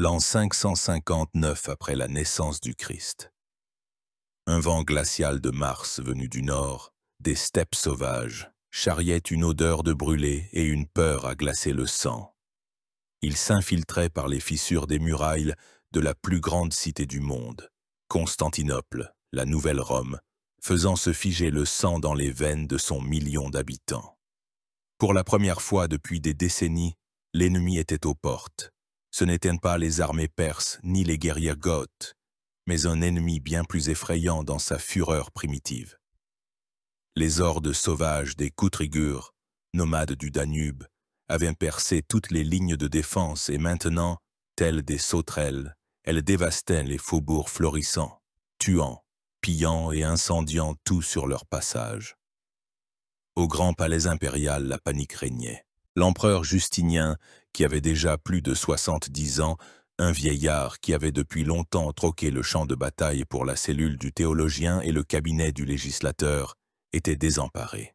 L'an 559 après la naissance du Christ. Un vent glacial de Mars venu du nord, des steppes sauvages, charriait une odeur de brûlé et une peur à glacer le sang. Il s'infiltrait par les fissures des murailles de la plus grande cité du monde, Constantinople, la nouvelle Rome, faisant se figer le sang dans les veines de son million d'habitants. Pour la première fois depuis des décennies, l'ennemi était aux portes. Ce n'étaient pas les armées perses ni les guerriers goths, mais un ennemi bien plus effrayant dans sa fureur primitive. Les hordes sauvages des Koutrigures, nomades du Danube, avaient percé toutes les lignes de défense et maintenant, telles des sauterelles, elles dévastaient les faubourgs florissants, tuant, pillant et incendiant tout sur leur passage. Au grand palais impérial, la panique régnait. L'empereur Justinien, qui avait déjà plus de 70 ans, un vieillard qui avait depuis longtemps troqué le champ de bataille pour la cellule du théologien et le cabinet du législateur, était désemparé.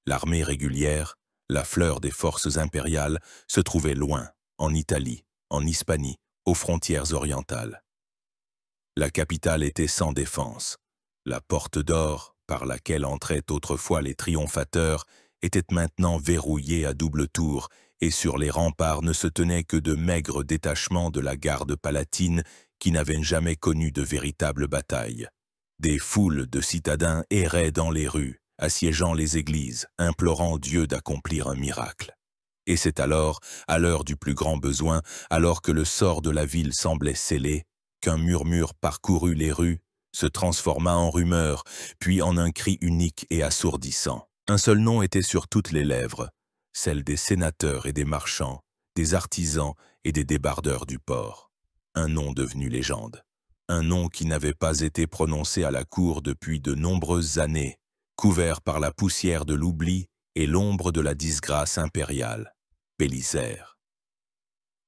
L'armée régulière, la fleur des forces impériales, se trouvait loin, en Italie, en Hispanie, aux frontières orientales. La capitale était sans défense. La porte d'or, par laquelle entraient autrefois les triomphateurs, était maintenant verrouillée à double tour, et sur les remparts ne se tenaient que de maigres détachements de la garde palatine qui n'avaient jamais connu de véritable bataille. Des foules de citadins erraient dans les rues, assiégeant les églises, implorant Dieu d'accomplir un miracle. Et c'est alors, à l'heure du plus grand besoin, alors que le sort de la ville semblait scellé, qu'un murmure parcourut les rues, se transforma en rumeur, puis en un cri unique et assourdissant. Un seul nom était sur toutes les lèvres, celle des sénateurs et des marchands, des artisans et des débardeurs du port. Un nom devenu légende. Un nom qui n'avait pas été prononcé à la cour depuis de nombreuses années, couvert par la poussière de l'oubli et l'ombre de la disgrâce impériale, Bélisaire.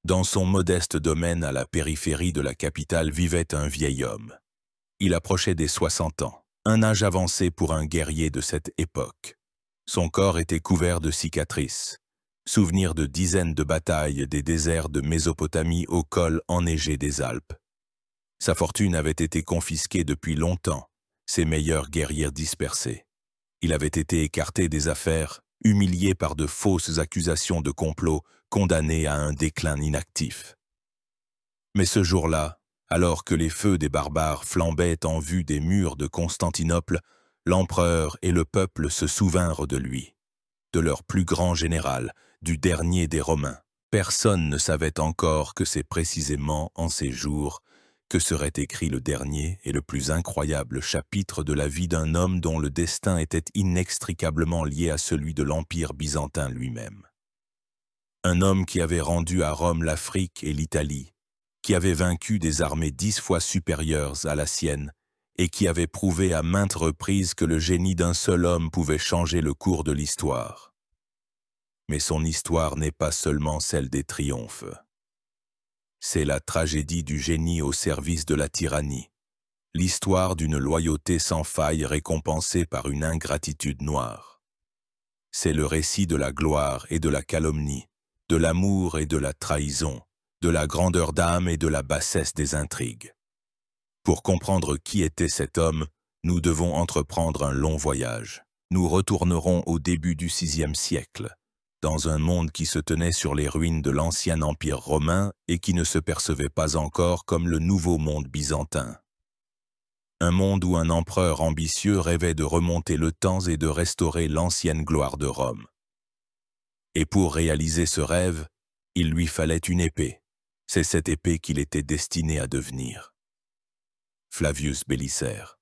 Dans son modeste domaine à la périphérie de la capitale vivait un vieil homme. Il approchait des 60 ans, un âge avancé pour un guerrier de cette époque. Son corps était couvert de cicatrices, souvenirs de dizaines de batailles des déserts de Mésopotamie au col enneigé des Alpes. Sa fortune avait été confisquée depuis longtemps, ses meilleurs guerriers dispersés. Il avait été écarté des affaires, humilié par de fausses accusations de complot, condamné à un déclin inactif. Mais ce jour-là, alors que les feux des barbares flambaient en vue des murs de Constantinople, l'empereur et le peuple se souvinrent de lui, de leur plus grand général, du dernier des Romains. Personne ne savait encore que c'est précisément en ces jours que serait écrit le dernier et le plus incroyable chapitre de la vie d'un homme dont le destin était inextricablement lié à celui de l'Empire byzantin lui-même. Un homme qui avait rendu à Rome l'Afrique et l'Italie, qui avait vaincu des armées 10 fois supérieures à la sienne et qui avait prouvé à maintes reprises que le génie d'un seul homme pouvait changer le cours de l'histoire. Mais son histoire n'est pas seulement celle des triomphes. C'est la tragédie du génie au service de la tyrannie, l'histoire d'une loyauté sans faille récompensée par une ingratitude noire. C'est le récit de la gloire et de la calomnie, de l'amour et de la trahison, de la grandeur d'âme et de la bassesse des intrigues. Pour comprendre qui était cet homme, nous devons entreprendre un long voyage. Nous retournerons au début du VIe siècle, dans un monde qui se tenait sur les ruines de l'ancien empire romain et qui ne se percevait pas encore comme le nouveau monde byzantin. Un monde où un empereur ambitieux rêvait de remonter le temps et de restaurer l'ancienne gloire de Rome. Et pour réaliser ce rêve, il lui fallait une épée. C'est cette épée qu'il était destiné à devenir. Flavius Bélisaire.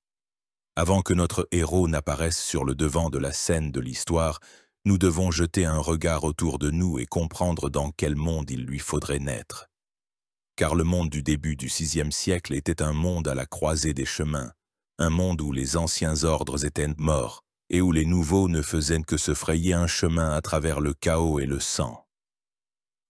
Avant que notre héros n'apparaisse sur le devant de la scène de l'histoire, nous devons jeter un regard autour de nous et comprendre dans quel monde il lui faudrait naître. Car le monde du début du VIe siècle était un monde à la croisée des chemins, un monde où les anciens ordres étaient morts et où les nouveaux ne faisaient que se frayer un chemin à travers le chaos et le sang.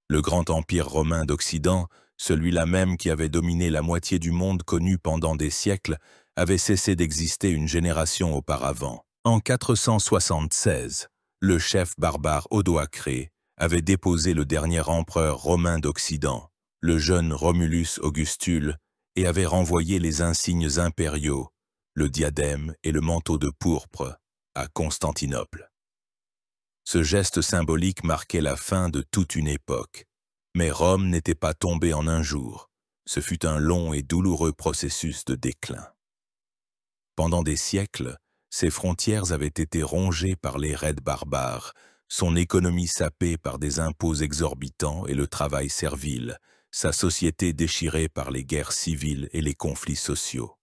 Le grand empire romain d'Occident, celui-là même qui avait dominé la moitié du monde connu pendant des siècles, avait cessé d'exister une génération auparavant. En 476, le chef barbare Odoacré avait déposé le dernier empereur romain d'Occident, le jeune Romulus Augustule, et avait renvoyé les insignes impériaux, le diadème et le manteau de pourpre, à Constantinople. Ce geste symbolique marquait la fin de toute une époque, mais Rome n'était pas tombée en un jour. Ce fut un long et douloureux processus de déclin. Pendant des siècles, ses frontières avaient été rongées par les raids barbares, son économie sapée par des impôts exorbitants et le travail servile, sa société déchirée par les guerres civiles et les conflits sociaux.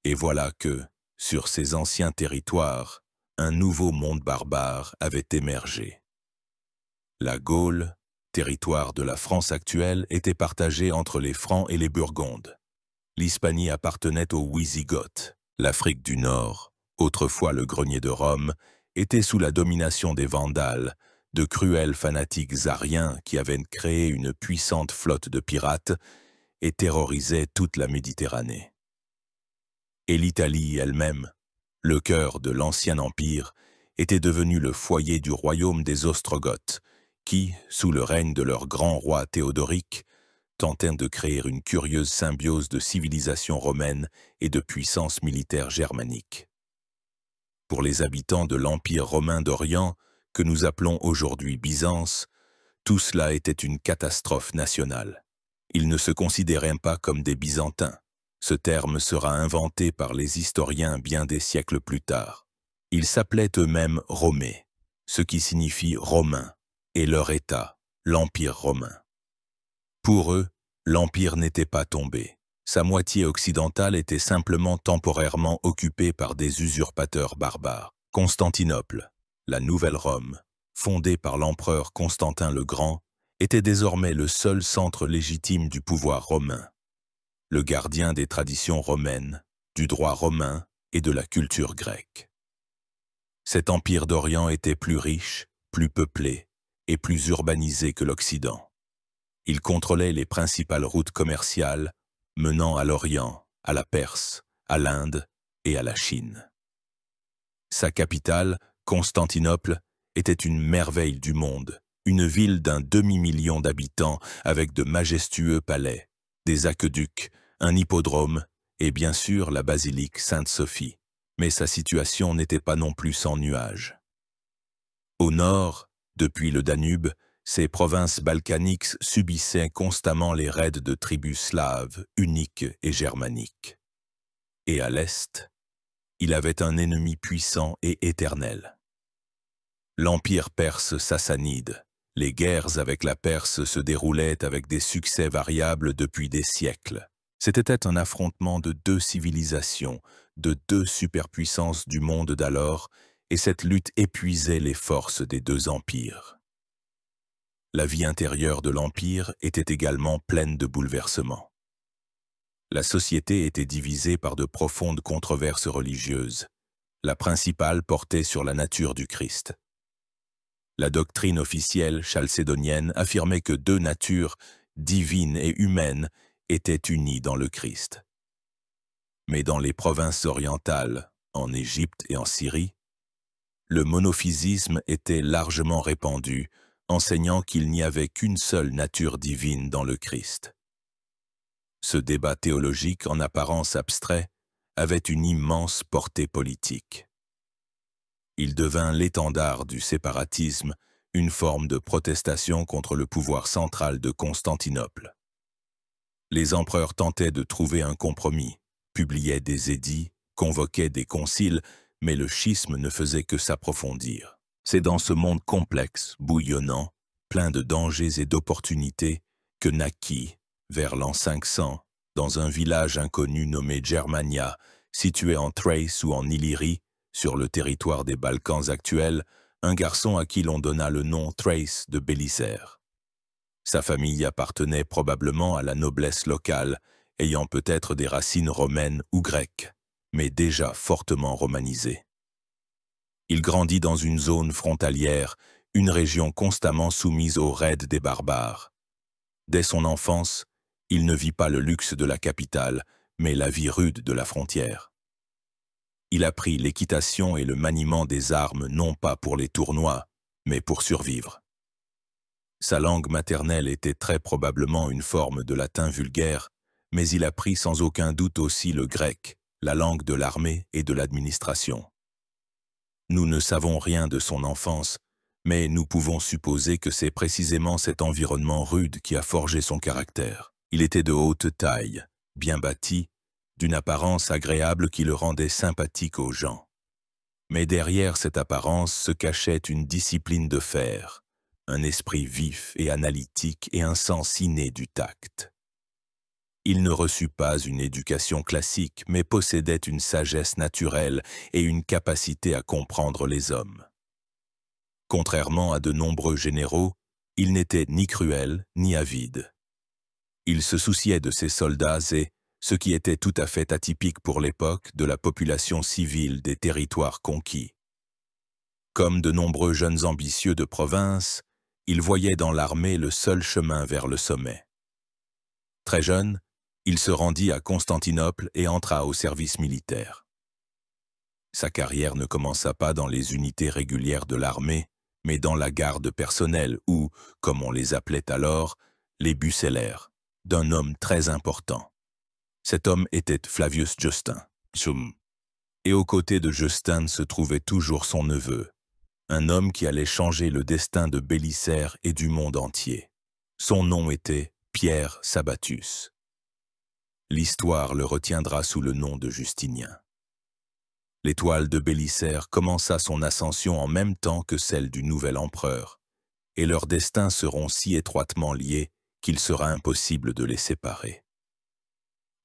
Et voilà que, sur ces anciens territoires, un nouveau monde barbare avait émergé. La Gaule, territoire de la France actuelle, était partagée entre les Francs et les Burgondes. L'Hispanie appartenait aux Wisigoths. L'Afrique du Nord, autrefois le grenier de Rome, était sous la domination des Vandales, de cruels fanatiques ariens qui avaient créé une puissante flotte de pirates et terrorisaient toute la Méditerranée. Et l'Italie elle-même, le cœur de l'ancien empire, était devenue le foyer du royaume des Ostrogoths, qui, sous le règne de leur grand roi Théodoric, tentèrent de créer une curieuse symbiose de civilisation romaine et de puissance militaire germanique. Pour les habitants de l'Empire romain d'Orient, que nous appelons aujourd'hui Byzance, tout cela était une catastrophe nationale. Ils ne se considéraient pas comme des Byzantins. Ce terme sera inventé par les historiens bien des siècles plus tard. Ils s'appelaient eux-mêmes Romais, ce qui signifie Romain, et leur État, l'Empire romain. Pour eux, l'Empire n'était pas tombé. Sa moitié occidentale était simplement temporairement occupée par des usurpateurs barbares. Constantinople, la nouvelle Rome, fondée par l'empereur Constantin le Grand, était désormais le seul centre légitime du pouvoir romain, le gardien des traditions romaines, du droit romain et de la culture grecque. Cet empire d'Orient était plus riche, plus peuplé et plus urbanisé que l'Occident. Il contrôlait les principales routes commerciales menant à l'Orient, à la Perse, à l'Inde et à la Chine. Sa capitale, Constantinople, était une merveille du monde, une ville d'un demi-million d'habitants avec de majestueux palais, des aqueducs, un hippodrome et bien sûr la basilique Sainte-Sophie. Mais sa situation n'était pas non plus sans nuages. Au nord, depuis le Danube, ces provinces balkaniques subissaient constamment les raids de tribus slaves, uniques et germaniques. Et à l'est, il avait un ennemi puissant et éternel. L'empire perse sassanide. Les guerres avec la Perse se déroulaient avec des succès variables depuis des siècles. C'était un affrontement de deux civilisations, de deux superpuissances du monde d'alors, et cette lutte épuisait les forces des deux empires. La vie intérieure de l'Empire était également pleine de bouleversements. La société était divisée par de profondes controverses religieuses. La principale portait sur la nature du Christ. La doctrine officielle chalcédonienne affirmait que deux natures, divines et humaines, étaient unies dans le Christ. Mais dans les provinces orientales, en Égypte et en Syrie, le monophysisme était largement répandu, enseignant qu'il n'y avait qu'une seule nature divine dans le Christ. Ce débat théologique, en apparence abstrait, avait une immense portée politique. Il devint l'étendard du séparatisme, une forme de protestation contre le pouvoir central de Constantinople. Les empereurs tentaient de trouver un compromis, publiaient des édits, convoquaient des conciles, mais le schisme ne faisait que s'approfondir. C'est dans ce monde complexe, bouillonnant, plein de dangers et d'opportunités, que naquit, vers l'an 500, dans un village inconnu nommé Germania, situé en Thrace ou en Illyrie, sur le territoire des Balkans actuels, un garçon à qui l'on donna le nom Thrace de Bélisaire. Sa famille appartenait probablement à la noblesse locale, ayant peut-être des racines romaines ou grecques, mais déjà fortement romanisées. Il grandit dans une zone frontalière, une région constamment soumise aux raids des barbares. Dès son enfance, il ne vit pas le luxe de la capitale, mais la vie rude de la frontière. Il apprit l'équitation et le maniement des armes non pas pour les tournois, mais pour survivre. Sa langue maternelle était très probablement une forme de latin vulgaire, mais il apprit sans aucun doute aussi le grec, la langue de l'armée et de l'administration. Nous ne savons rien de son enfance, mais nous pouvons supposer que c'est précisément cet environnement rude qui a forgé son caractère. Il était de haute taille, bien bâti, d'une apparence agréable qui le rendait sympathique aux gens. Mais derrière cette apparence se cachait une discipline de fer, un esprit vif et analytique et un sens inné du tact. Il ne reçut pas une éducation classique, mais possédait une sagesse naturelle et une capacité à comprendre les hommes. Contrairement à de nombreux généraux, il n'était ni cruel ni avide. Il se souciait de ses soldats et, ce qui était tout à fait atypique pour l'époque, de la population civile des territoires conquis. Comme de nombreux jeunes ambitieux de province, il voyait dans l'armée le seul chemin vers le sommet. Très jeune, il se rendit à Constantinople et entra au service militaire. Sa carrière ne commença pas dans les unités régulières de l'armée, mais dans la garde personnelle ou, comme on les appelait alors, les bucellaires, d'un homme très important. Cet homme était Flavius Justin. Et aux côtés de Justin se trouvait toujours son neveu, un homme qui allait changer le destin de Bélicère et du monde entier. Son nom était Pierre Sabatius. L'histoire le retiendra sous le nom de Justinien. L'étoile de Bélicère commença son ascension en même temps que celle du nouvel empereur, et leurs destins seront si étroitement liés qu'il sera impossible de les séparer.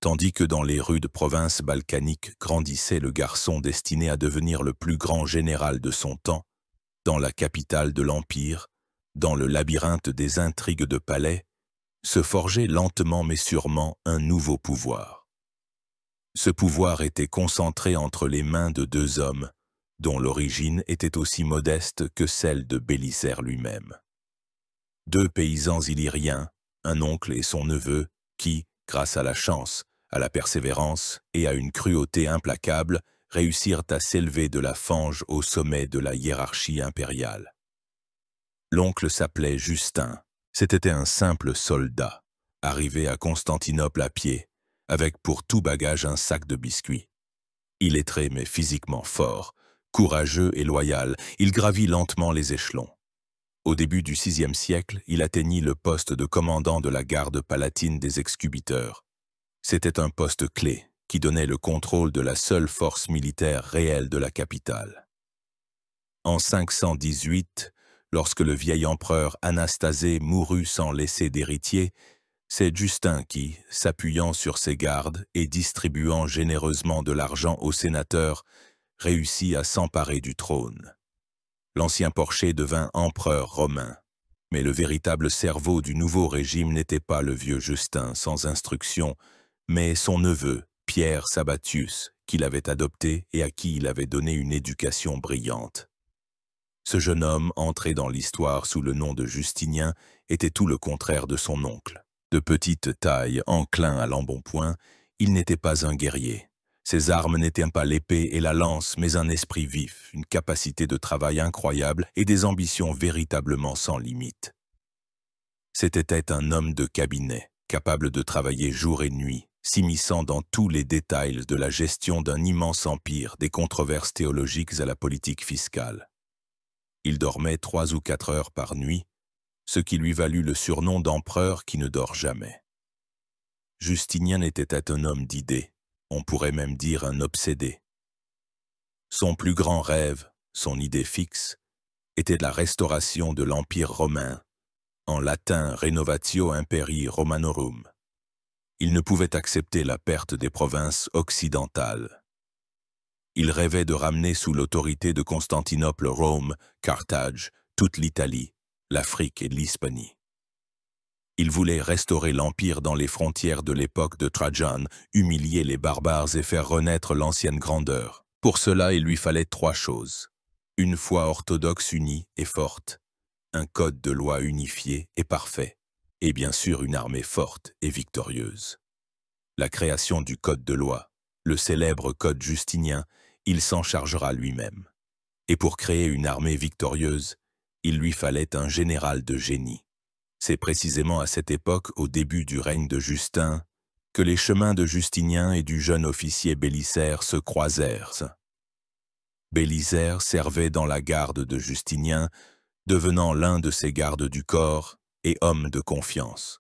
Tandis que dans les rudes provinces balkaniques grandissait le garçon destiné à devenir le plus grand général de son temps, dans la capitale de l'Empire, dans le labyrinthe des intrigues de palais, se forgeait lentement mais sûrement un nouveau pouvoir. Ce pouvoir était concentré entre les mains de deux hommes, dont l'origine était aussi modeste que celle de Bélicère lui-même. Deux paysans illyriens, un oncle et son neveu, qui, grâce à la chance, à la persévérance et à une cruauté implacable, réussirent à s'élever de la fange au sommet de la hiérarchie impériale. L'oncle s'appelait Justin. C'était un simple soldat, arrivé à Constantinople à pied, avec pour tout bagage un sac de biscuits. Illettré mais physiquement fort, courageux et loyal, il gravit lentement les échelons. Au début du VIe siècle, il atteignit le poste de commandant de la garde palatine des excubiteurs. C'était un poste clé qui donnait le contrôle de la seule force militaire réelle de la capitale. En 518, lorsque le vieil empereur Anastasé mourut sans laisser d'héritier, c'est Justin qui, s'appuyant sur ses gardes et distribuant généreusement de l'argent aux sénateurs, réussit à s'emparer du trône. L'ancien Porché devint empereur romain, mais le véritable cerveau du nouveau régime n'était pas le vieux Justin sans instruction, mais son neveu, Pierre Sabatius, qu'il avait adopté et à qui il avait donné une éducation brillante. Ce jeune homme, entré dans l'histoire sous le nom de Justinien, était tout le contraire de son oncle. De petite taille, enclin à l'embonpoint, il n'était pas un guerrier. Ses armes n'étaient pas l'épée et la lance, mais un esprit vif, une capacité de travail incroyable et des ambitions véritablement sans limite. C'était un homme de cabinet, capable de travailler jour et nuit, s'immisçant dans tous les détails de la gestion d'un immense empire, des controverses théologiques à la politique fiscale. Il dormait 3 ou 4 heures par nuit, ce qui lui valut le surnom d'empereur qui ne dort jamais. Justinien était un homme d'idées, on pourrait même dire un obsédé. Son plus grand rêve, son idée fixe, était la restauration de l'Empire romain, en latin Renovatio Imperii Romanorum. Il ne pouvait accepter la perte des provinces occidentales. Il rêvait de ramener sous l'autorité de Constantinople, Rome, Carthage, toute l'Italie, l'Afrique et l'Hispanie. Il voulait restaurer l'Empire dans les frontières de l'époque de Trajan, humilier les barbares et faire renaître l'ancienne grandeur. Pour cela, il lui fallait 3 choses. Une foi orthodoxe unie et forte, un code de loi unifié et parfait, et bien sûr une armée forte et victorieuse. La création du code de loi, le célèbre code justinien, il s'en chargera lui-même. Et pour créer une armée victorieuse, il lui fallait un général de génie, C'est précisément à cette époque, au début du règne de Justin, que les chemins de Justinien et du jeune officier Bélisaire se croisèrent. Bélisaire servait dans la garde de Justinien, devenant l'un de ses gardes du corps et homme de confiance.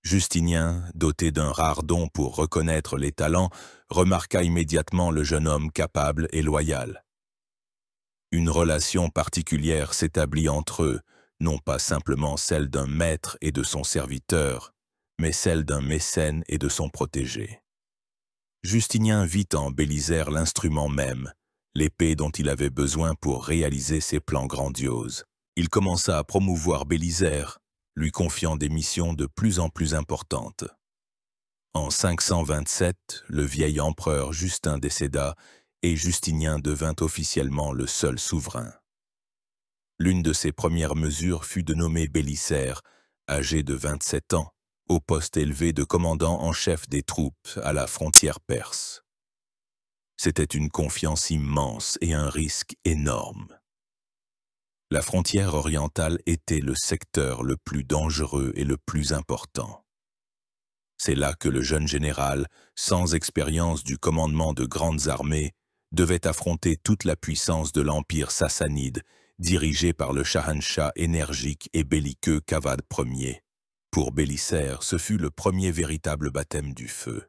Justinien, doté d'un rare don pour reconnaître les talents, remarqua immédiatement le jeune homme capable et loyal. Une relation particulière s'établit entre eux, non pas simplement celle d'un maître et de son serviteur, mais celle d'un mécène et de son protégé. Justinien vit en Bélisaire l'instrument même, l'épée dont il avait besoin pour réaliser ses plans grandioses. Il commença à promouvoir Bélisaire, lui confiant des missions de plus en plus importantes. En 527, le vieil empereur Justin décéda et Justinien devint officiellement le seul souverain. L'une de ses premières mesures fut de nommer Bélisaire, âgé de 27 ans, au poste élevé de commandant en chef des troupes à la frontière perse. C'était une confiance immense et un risque énorme. La frontière orientale était le secteur le plus dangereux et le plus important. C'est là que le jeune général, sans expérience du commandement de grandes armées, devait affronter toute la puissance de l'empire sassanide, dirigé par le Shahanshah énergique et belliqueux Kavad Ier. Pour Bélisaire, ce fut le premier véritable baptême du feu.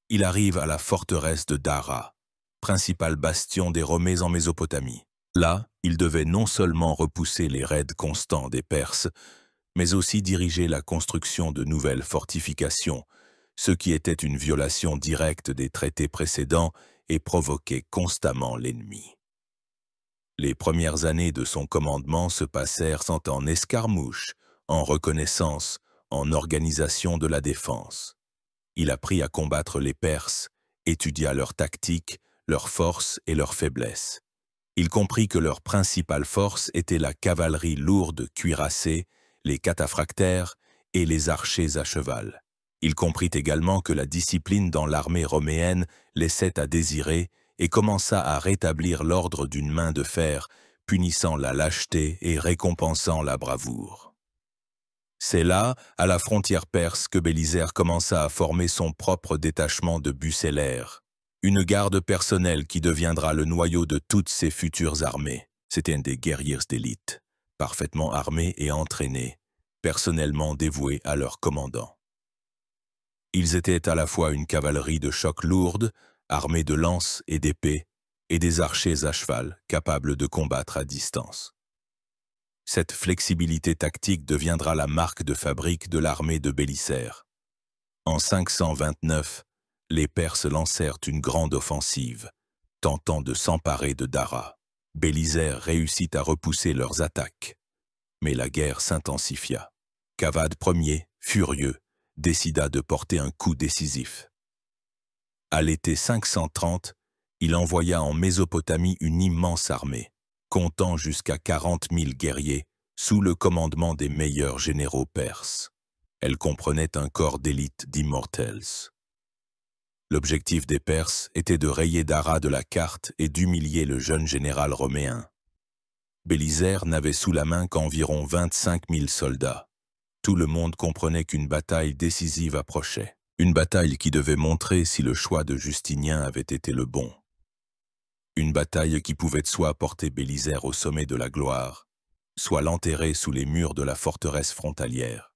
Il arrive à la forteresse de Dara, principal bastion des Romées en Mésopotamie. Là, il devait non seulement repousser les raids constants des Perses, mais aussi diriger la construction de nouvelles fortifications, ce qui était une violation directe des traités précédents et provoquait constamment l'ennemi. Les premières années de son commandement se passèrent en escarmouches, en reconnaissance, en organisation de la défense. Il apprit à combattre les Perses, étudia leurs tactiques, leurs forces et leurs faiblesses. Il comprit que leur principale force était la cavalerie lourde cuirassée, les cataphractaires et les archers à cheval. Il comprit également que la discipline dans l'armée roméenne laissait à désirer et commença à rétablir l'ordre d'une main de fer, punissant la lâcheté et récompensant la bravoure. C'est là, à la frontière perse, que Bélisaire commença à former son propre détachement de bucellaires, une garde personnelle qui deviendra le noyau de toutes ses futures armées. C'étaient des guerriers d'élite, parfaitement armés et entraînés, personnellement dévoués à leur commandant. Ils étaient à la fois une cavalerie de choc lourde, armée de lances et d'épées, et des archers à cheval, capables de combattre à distance. Cette flexibilité tactique deviendra la marque de fabrique de l'armée de Bélisaire. En 529, les Perses lancèrent une grande offensive, tentant de s'emparer de Dara. Bélisaire réussit à repousser leurs attaques. Mais la guerre s'intensifia. Kavad Ier, furieux, décida de porter un coup décisif. À l'été 530, il envoya en Mésopotamie une immense armée, comptant jusqu'à 40 000 guerriers, sous le commandement des meilleurs généraux perses. Elle comprenait un corps d'élite d'immortels. L'objectif des Perses était de rayer Dara de la carte et d'humilier le jeune général roméen. Bélisaire n'avait sous la main qu'environ 25 000 soldats. Tout le monde comprenait qu'une bataille décisive approchait. Une bataille qui devait montrer si le choix de Justinien avait été le bon. Une bataille qui pouvait soit porter Bélisaire au sommet de la gloire, soit l'enterrer sous les murs de la forteresse frontalière.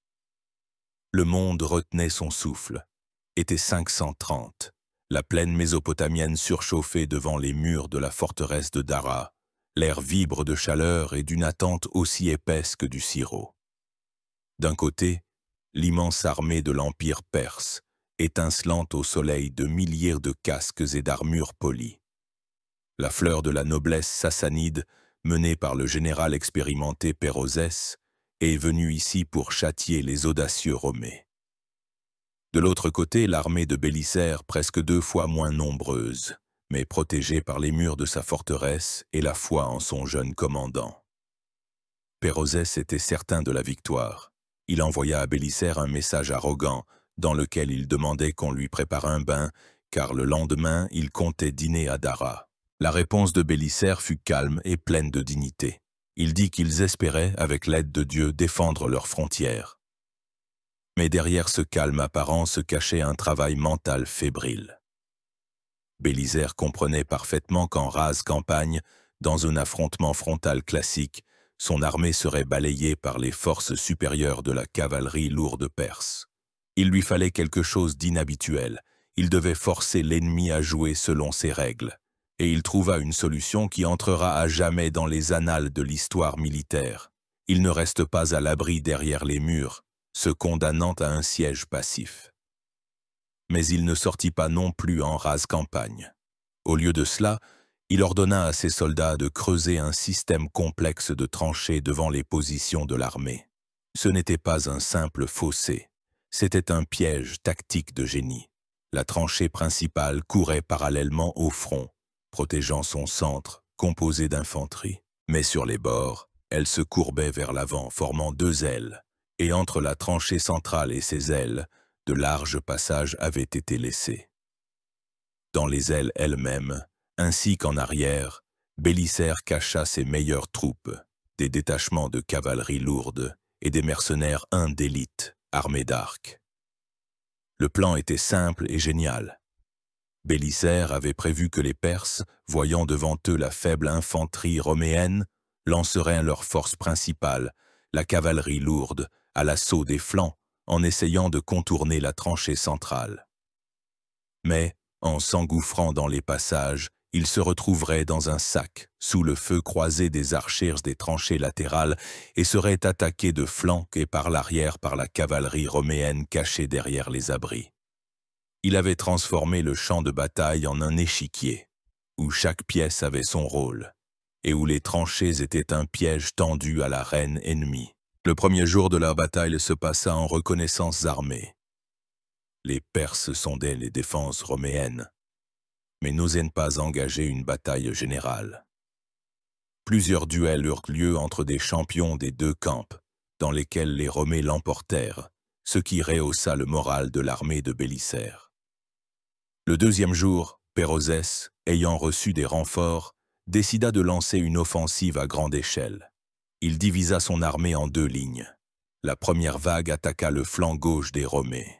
Le monde retenait son souffle. Était 530, la plaine mésopotamienne surchauffée devant les murs de la forteresse de Dara. L'air vibre de chaleur et d'une attente aussi épaisse que du sirop. D'un côté, l'immense armée de l'Empire perse, étincelant au soleil de milliers de casques et d'armures polies. La fleur de la noblesse sassanide, menée par le général expérimenté Pérozès, est venue ici pour châtier les audacieux Romées. De l'autre côté, l'armée de Bélisaire, presque 2 fois moins nombreuse, mais protégée par les murs de sa forteresse et la foi en son jeune commandant. Pérozès était certain de la victoire. Il envoya à Bélisaire un message arrogant, dans lequel il demandait qu'on lui prépare un bain, car le lendemain, il comptait dîner à Dara. La réponse de Bélisaire fut calme et pleine de dignité. Il dit qu'ils espéraient, avec l'aide de Dieu, défendre leurs frontières. Mais derrière ce calme apparent se cachait un travail mental fébrile. Bélisaire comprenait parfaitement qu'en rase campagne, dans un affrontement frontal classique, son armée serait balayée par les forces supérieures de la cavalerie lourde perse. Il lui fallait quelque chose d'inhabituel. Il devait forcer l'ennemi à jouer selon ses règles. Et il trouva une solution qui entrera à jamais dans les annales de l'histoire militaire. Il ne reste pas à l'abri derrière les murs, se condamnant à un siège passif. Mais il ne sortit pas non plus en rase campagne. Au lieu de cela, il ordonna à ses soldats de creuser un système complexe de tranchées devant les positions de l'armée. Ce n'était pas un simple fossé, c'était un piège tactique de génie. La tranchée principale courait parallèlement au front, protégeant son centre, composé d'infanterie. Mais sur les bords, elle se courbait vers l'avant, formant deux ailes, et entre la tranchée centrale et ses ailes, de larges passages avaient été laissés. Dans les ailes elles-mêmes, ainsi qu'en arrière, Bélisaire cacha ses meilleures troupes, des détachements de cavalerie lourde et des mercenaires d'élite, armés d'arcs. Le plan était simple et génial. Bélisaire avait prévu que les Perses, voyant devant eux la faible infanterie roméenne, lanceraient leur force principale, la cavalerie lourde, à l'assaut des flancs, en essayant de contourner la tranchée centrale. Mais, en s'engouffrant dans les passages, ils se retrouveraient dans un sac, sous le feu croisé des archers des tranchées latérales, et seraient attaqués de flanc et par l'arrière par la cavalerie roméenne cachée derrière les abris. Il avait transformé le champ de bataille en un échiquier, où chaque pièce avait son rôle, et où les tranchées étaient un piège tendu à la reine ennemie. Le premier jour de la bataille se passa en reconnaissances armées. Les Perses sondaient les défenses roméennes, mais n'osaient pas engager une bataille générale. Plusieurs duels eurent lieu entre des champions des deux camps, dans lesquels les Romains l'emportèrent, ce qui rehaussa le moral de l'armée de Bélisaire. Le deuxième jour, Pérozès, ayant reçu des renforts, décida de lancer une offensive à grande échelle. Il divisa son armée en deux lignes. La première vague attaqua le flanc gauche des Romains.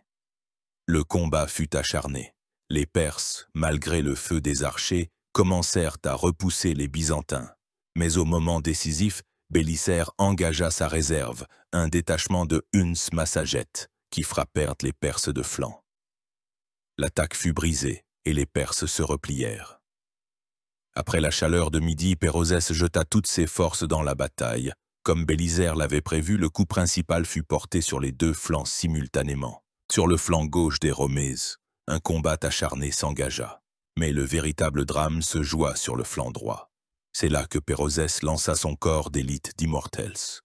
Le combat fut acharné. Les Perses, malgré le feu des archers, commencèrent à repousser les Byzantins. Mais au moment décisif, Bélisaire engagea sa réserve, un détachement de Huns Massagètes, qui frappèrent les Perses de flanc. L'attaque fut brisée, et les Perses se replièrent. Après la chaleur de midi, Pérozès jeta toutes ses forces dans la bataille. Comme Bélisaire l'avait prévu, le coup principal fut porté sur les deux flancs simultanément. Sur le flanc gauche des Romèzes, un combat acharné s'engagea. Mais le véritable drame se joua sur le flanc droit. C'est là que Pérozès lança son corps d'élite d'Immortels.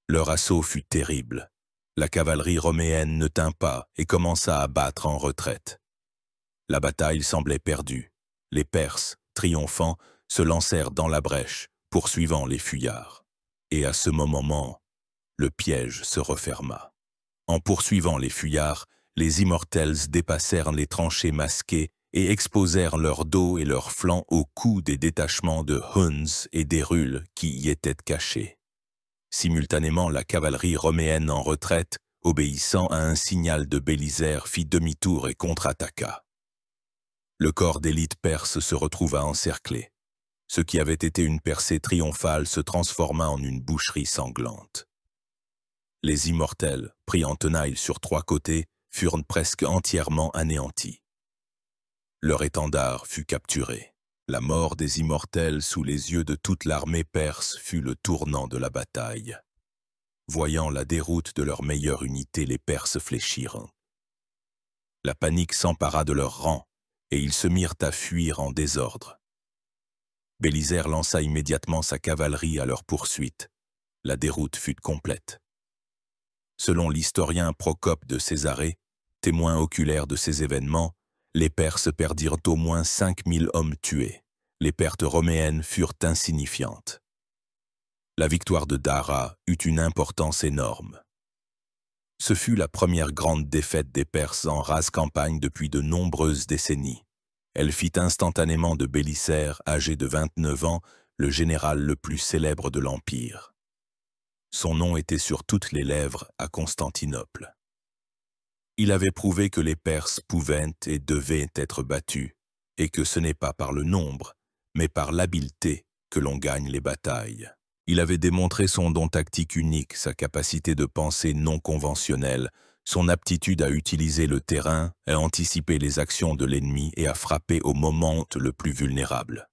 Leur assaut fut terrible. La cavalerie roméenne ne tint pas et commença à battre en retraite. La bataille semblait perdue. Les Perses, triomphants, se lancèrent dans la brèche, poursuivant les fuyards. Et à ce moment, le piège se referma. En poursuivant les fuyards, les Immortels dépassèrent les tranchées masquées et exposèrent leur dos et leurs flancs aux coups des détachements de Huns et d'Hérules qui y étaient cachés. Simultanément, la cavalerie roméenne en retraite, obéissant à un signal de Bélisaire, fit demi-tour et contre-attaqua. Le corps d'élite perse se retrouva encerclé. Ce qui avait été une percée triomphale se transforma en une boucherie sanglante. Les Immortels, pris en tenaille sur trois côtés, furent presque entièrement anéantis. Leur étendard fut capturé. La mort des Immortels sous les yeux de toute l'armée perse fut le tournant de la bataille. Voyant la déroute de leur meilleure unité, les Perses fléchirent. La panique s'empara de leurs rangs, et ils se mirent à fuir en désordre. Bélisaire lança immédiatement sa cavalerie à leur poursuite. La déroute fut complète. Selon l'historien Procope de Césarée, témoin oculaire de ces événements, les Perses perdirent au moins 5000 hommes tués. Les pertes roméennes furent insignifiantes. La victoire de Dara eut une importance énorme. Ce fut la première grande défaite des Perses en rase campagne depuis de nombreuses décennies. Elle fit instantanément de Bélisaire, âgé de 29 ans, le général le plus célèbre de l'Empire. Son nom était sur toutes les lèvres à Constantinople. Il avait prouvé que les Perses pouvaient et devaient être battus, et que ce n'est pas par le nombre, mais par l'habileté que l'on gagne les batailles. Il avait démontré son don tactique unique, sa capacité de pensée non conventionnelle, son aptitude à utiliser le terrain, à anticiper les actions de l'ennemi et à frapper au moment le plus vulnérable.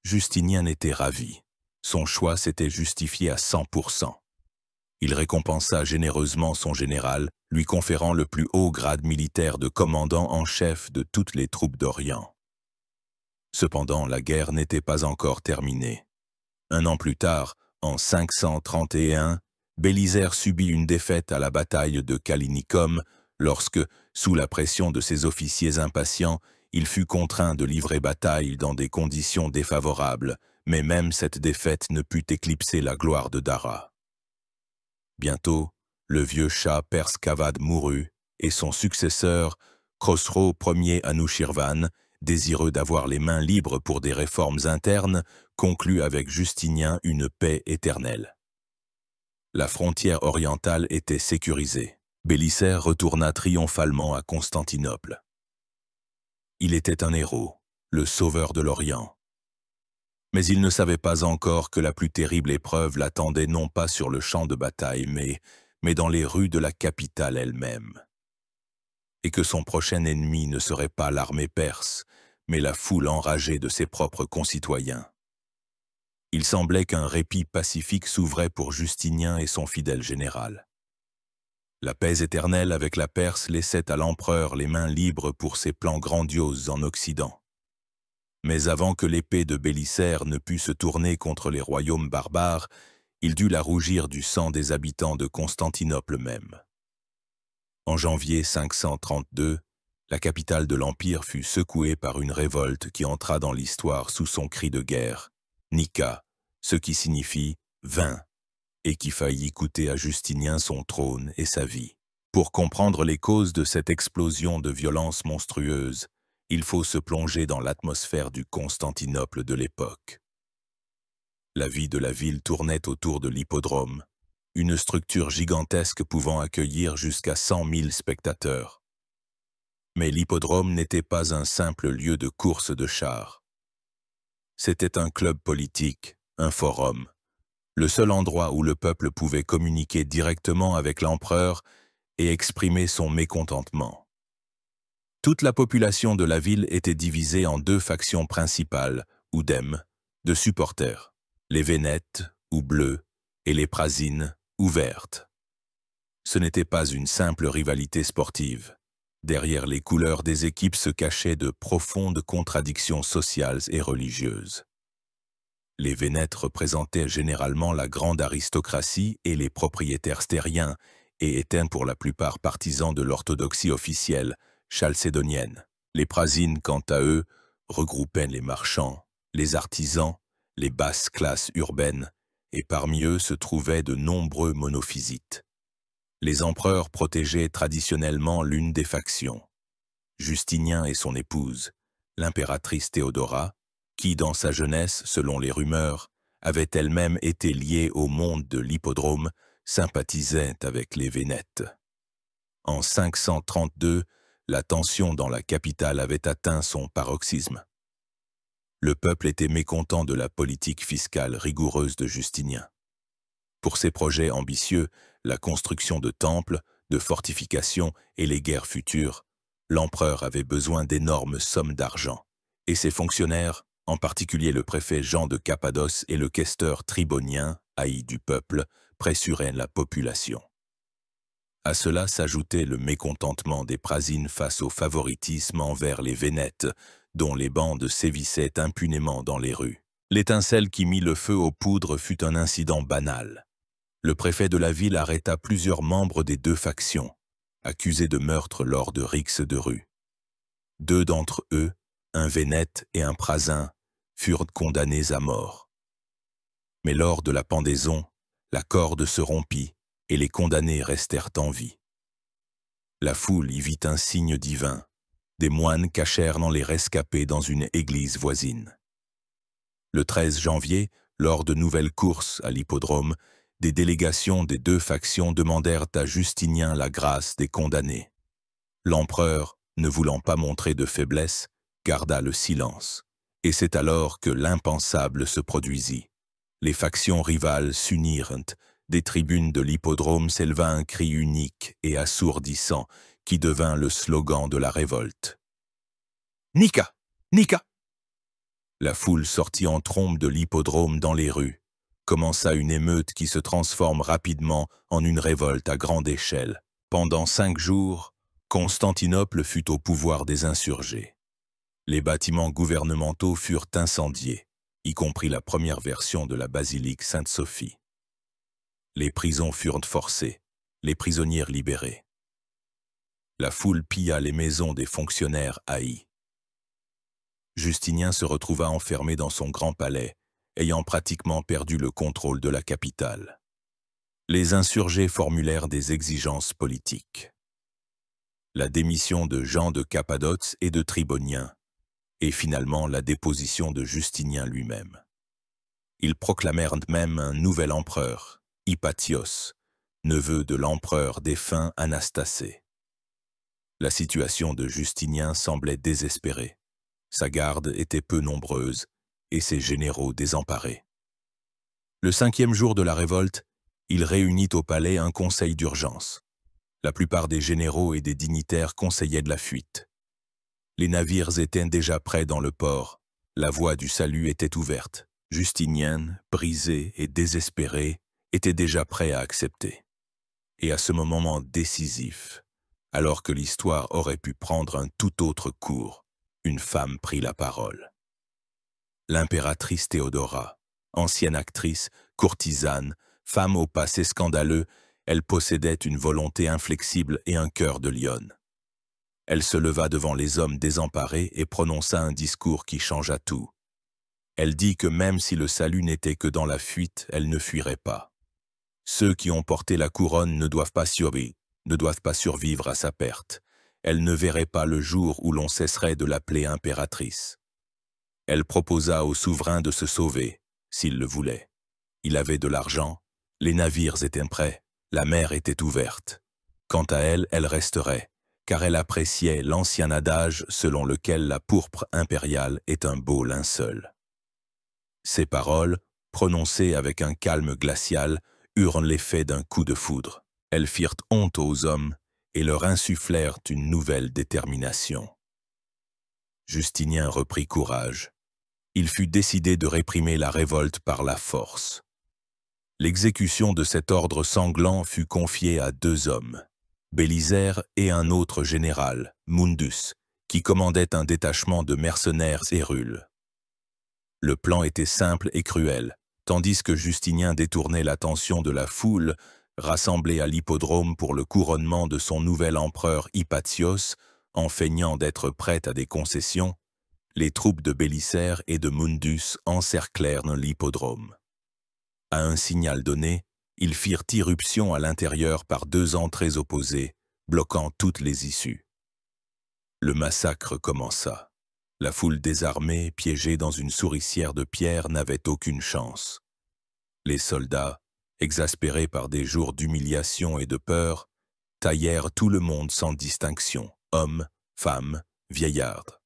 Justinien était ravi. Son choix s'était justifié à 100%. Il récompensa généreusement son général, lui conférant le plus haut grade militaire de commandant en chef de toutes les troupes d'Orient. Cependant, la guerre n'était pas encore terminée. Un an plus tard, en 531, Bélisaire subit une défaite à la bataille de Callinicum lorsque, sous la pression de ses officiers impatients, il fut contraint de livrer bataille dans des conditions défavorables, mais même cette défaite ne put éclipser la gloire de Dara. Bientôt, le vieux shah perse Kavad mourut et son successeur, Khosrow Ier Anushirvan, désireux d'avoir les mains libres pour des réformes internes, conclut avec Justinien une paix éternelle. La frontière orientale était sécurisée. Bélisaire retourna triomphalement à Constantinople. Il était un héros, le sauveur de l'Orient. Mais il ne savait pas encore que la plus terrible épreuve l'attendait non pas sur le champ de bataille, mais dans les rues de la capitale elle-même. Et que son prochain ennemi ne serait pas l'armée perse, mais la foule enragée de ses propres concitoyens. Il semblait qu'un répit pacifique s'ouvrait pour Justinien et son fidèle général. La paix éternelle avec la Perse laissait à l'empereur les mains libres pour ses plans grandioses en Occident. Mais avant que l'épée de Bélisaire ne pût se tourner contre les royaumes barbares, il dut la rougir du sang des habitants de Constantinople même. En janvier 532, la capitale de l'Empire fut secouée par une révolte qui entra dans l'histoire sous son cri de guerre, Nika, ce qui signifie « vain », et qui faillit coûter à Justinien son trône et sa vie. Pour comprendre les causes de cette explosion de violence monstrueuse, il faut se plonger dans l'atmosphère du Constantinople de l'époque. La vie de la ville tournait autour de l'hippodrome, une structure gigantesque pouvant accueillir jusqu'à 100 000 spectateurs. Mais l'hippodrome n'était pas un simple lieu de course de chars. C'était un club politique, un forum, le seul endroit où le peuple pouvait communiquer directement avec l'empereur et exprimer son mécontentement. Toute la population de la ville était divisée en deux factions principales, ou d'em, de supporters, les Vénètes, ou bleus, et les Prasines, ou vertes. Ce n'était pas une simple rivalité sportive. Derrière les couleurs des équipes se cachaient de profondes contradictions sociales et religieuses. Les Vénètes représentaient généralement la grande aristocratie et les propriétaires stériens, et étaient pour la plupart partisans de l'orthodoxie officielle, chalcédonienne. Les Prasines, quant à eux, regroupaient les marchands, les artisans, les basses classes urbaines, et parmi eux se trouvaient de nombreux monophysites. Les empereurs protégeaient traditionnellement l'une des factions. Justinien et son épouse, l'impératrice Théodora, qui dans sa jeunesse, selon les rumeurs, avait elle-même été liée au monde de l'hippodrome, sympathisait avec les Vénètes. En 532, la tension dans la capitale avait atteint son paroxysme. Le peuple était mécontent de la politique fiscale rigoureuse de Justinien. Pour ses projets ambitieux, la construction de temples, de fortifications et les guerres futures, l'empereur avait besoin d'énormes sommes d'argent, et ses fonctionnaires, en particulier le préfet Jean de Cappadoce et le questeur Tribonien, haï du peuple, pressuraient la population. À cela s'ajoutait le mécontentement des Prasines face au favoritisme envers les Vénètes, dont les bandes sévissaient impunément dans les rues. L'étincelle qui mit le feu aux poudres fut un incident banal. Le préfet de la ville arrêta plusieurs membres des deux factions, accusés de meurtre lors de rixes de rue. Deux d'entre eux, un Vénète et un Prasin, furent condamnés à mort. Mais lors de la pendaison, la corde se rompit et les condamnés restèrent en vie. La foule y vit un signe divin. Des moines cachèrent les rescapés dans une église voisine. Le 13 janvier, lors de nouvelles courses à l'hippodrome, des délégations des deux factions demandèrent à Justinien la grâce des condamnés. L'empereur, ne voulant pas montrer de faiblesse, garda le silence. Et c'est alors que l'impensable se produisit. Les factions rivales s'unirent. Des tribunes de l'hippodrome s'éleva un cri unique et assourdissant qui devint le slogan de la révolte. « Nika! Nika !» La foule sortit en trombe de l'hippodrome dans les rues. Commença une émeute qui se transforme rapidement en une révolte à grande échelle. Pendant 5 jours, Constantinople fut au pouvoir des insurgés. Les bâtiments gouvernementaux furent incendiés, y compris la première version de la basilique Sainte-Sophie. Les prisons furent forcées, les prisonnières libérées. La foule pilla les maisons des fonctionnaires haïs. Justinien se retrouva enfermé dans son grand palais, ayant pratiquement perdu le contrôle de la capitale. Les insurgés formulèrent des exigences politiques. La démission de Jean de Cappadoce et de Tribonien, et finalement la déposition de Justinien lui-même. Ils proclamèrent même un nouvel empereur, Hypatios, neveu de l'empereur défunt Anastasé. La situation de Justinien semblait désespérée. Sa garde était peu nombreuse et ses généraux désemparés. Le 5e jour de la révolte, il réunit au palais un conseil d'urgence. La plupart des généraux et des dignitaires conseillaient de la fuite. Les navires étaient déjà prêts dans le port. La voie du salut était ouverte. Justinien, brisé et désespéré, était déjà prêt à accepter. Et à ce moment décisif, alors que l'histoire aurait pu prendre un tout autre cours, une femme prit la parole. L'impératrice Théodora, ancienne actrice, courtisane, femme au passé scandaleux, elle possédait une volonté inflexible et un cœur de lionne. Elle se leva devant les hommes désemparés et prononça un discours qui changea tout. Elle dit que même si le salut n'était que dans la fuite, elle ne fuirait pas. Ceux qui ont porté la couronne ne doivent pas survivre à sa perte. Elle ne verrait pas le jour où l'on cesserait de l'appeler impératrice. Elle proposa au souverain de se sauver, s'il le voulait. Il avait de l'argent, les navires étaient prêts, la mer était ouverte. Quant à elle, elle resterait, car elle appréciait l'ancien adage selon lequel la pourpre impériale est un beau linceul. Ces paroles, prononcées avec un calme glacial, eurent l'effet d'un coup de foudre. Elles firent honte aux hommes et leur insufflèrent une nouvelle détermination. Justinien reprit courage. Il fut décidé de réprimer la révolte par la force. L'exécution de cet ordre sanglant fut confiée à 2 hommes, Bélisaire et un autre général, Mundus, qui commandait un détachement de mercenaires hérules. Le plan était simple et cruel, tandis que Justinien détournait l'attention de la foule rassemblée à l'hippodrome pour le couronnement de son nouvel empereur Hypatios, en feignant d'être prête à des concessions. Les troupes de Bélisaire et de Mundus encerclèrent l'hippodrome. À un signal donné, ils firent irruption à l'intérieur par 2 entrées opposées, bloquant toutes les issues. Le massacre commença. La foule désarmée, piégée dans une souricière de pierre, n'avait aucune chance. Les soldats, exaspérés par des jours d'humiliation et de peur, taillèrent tout le monde sans distinction, hommes, femmes, vieillards.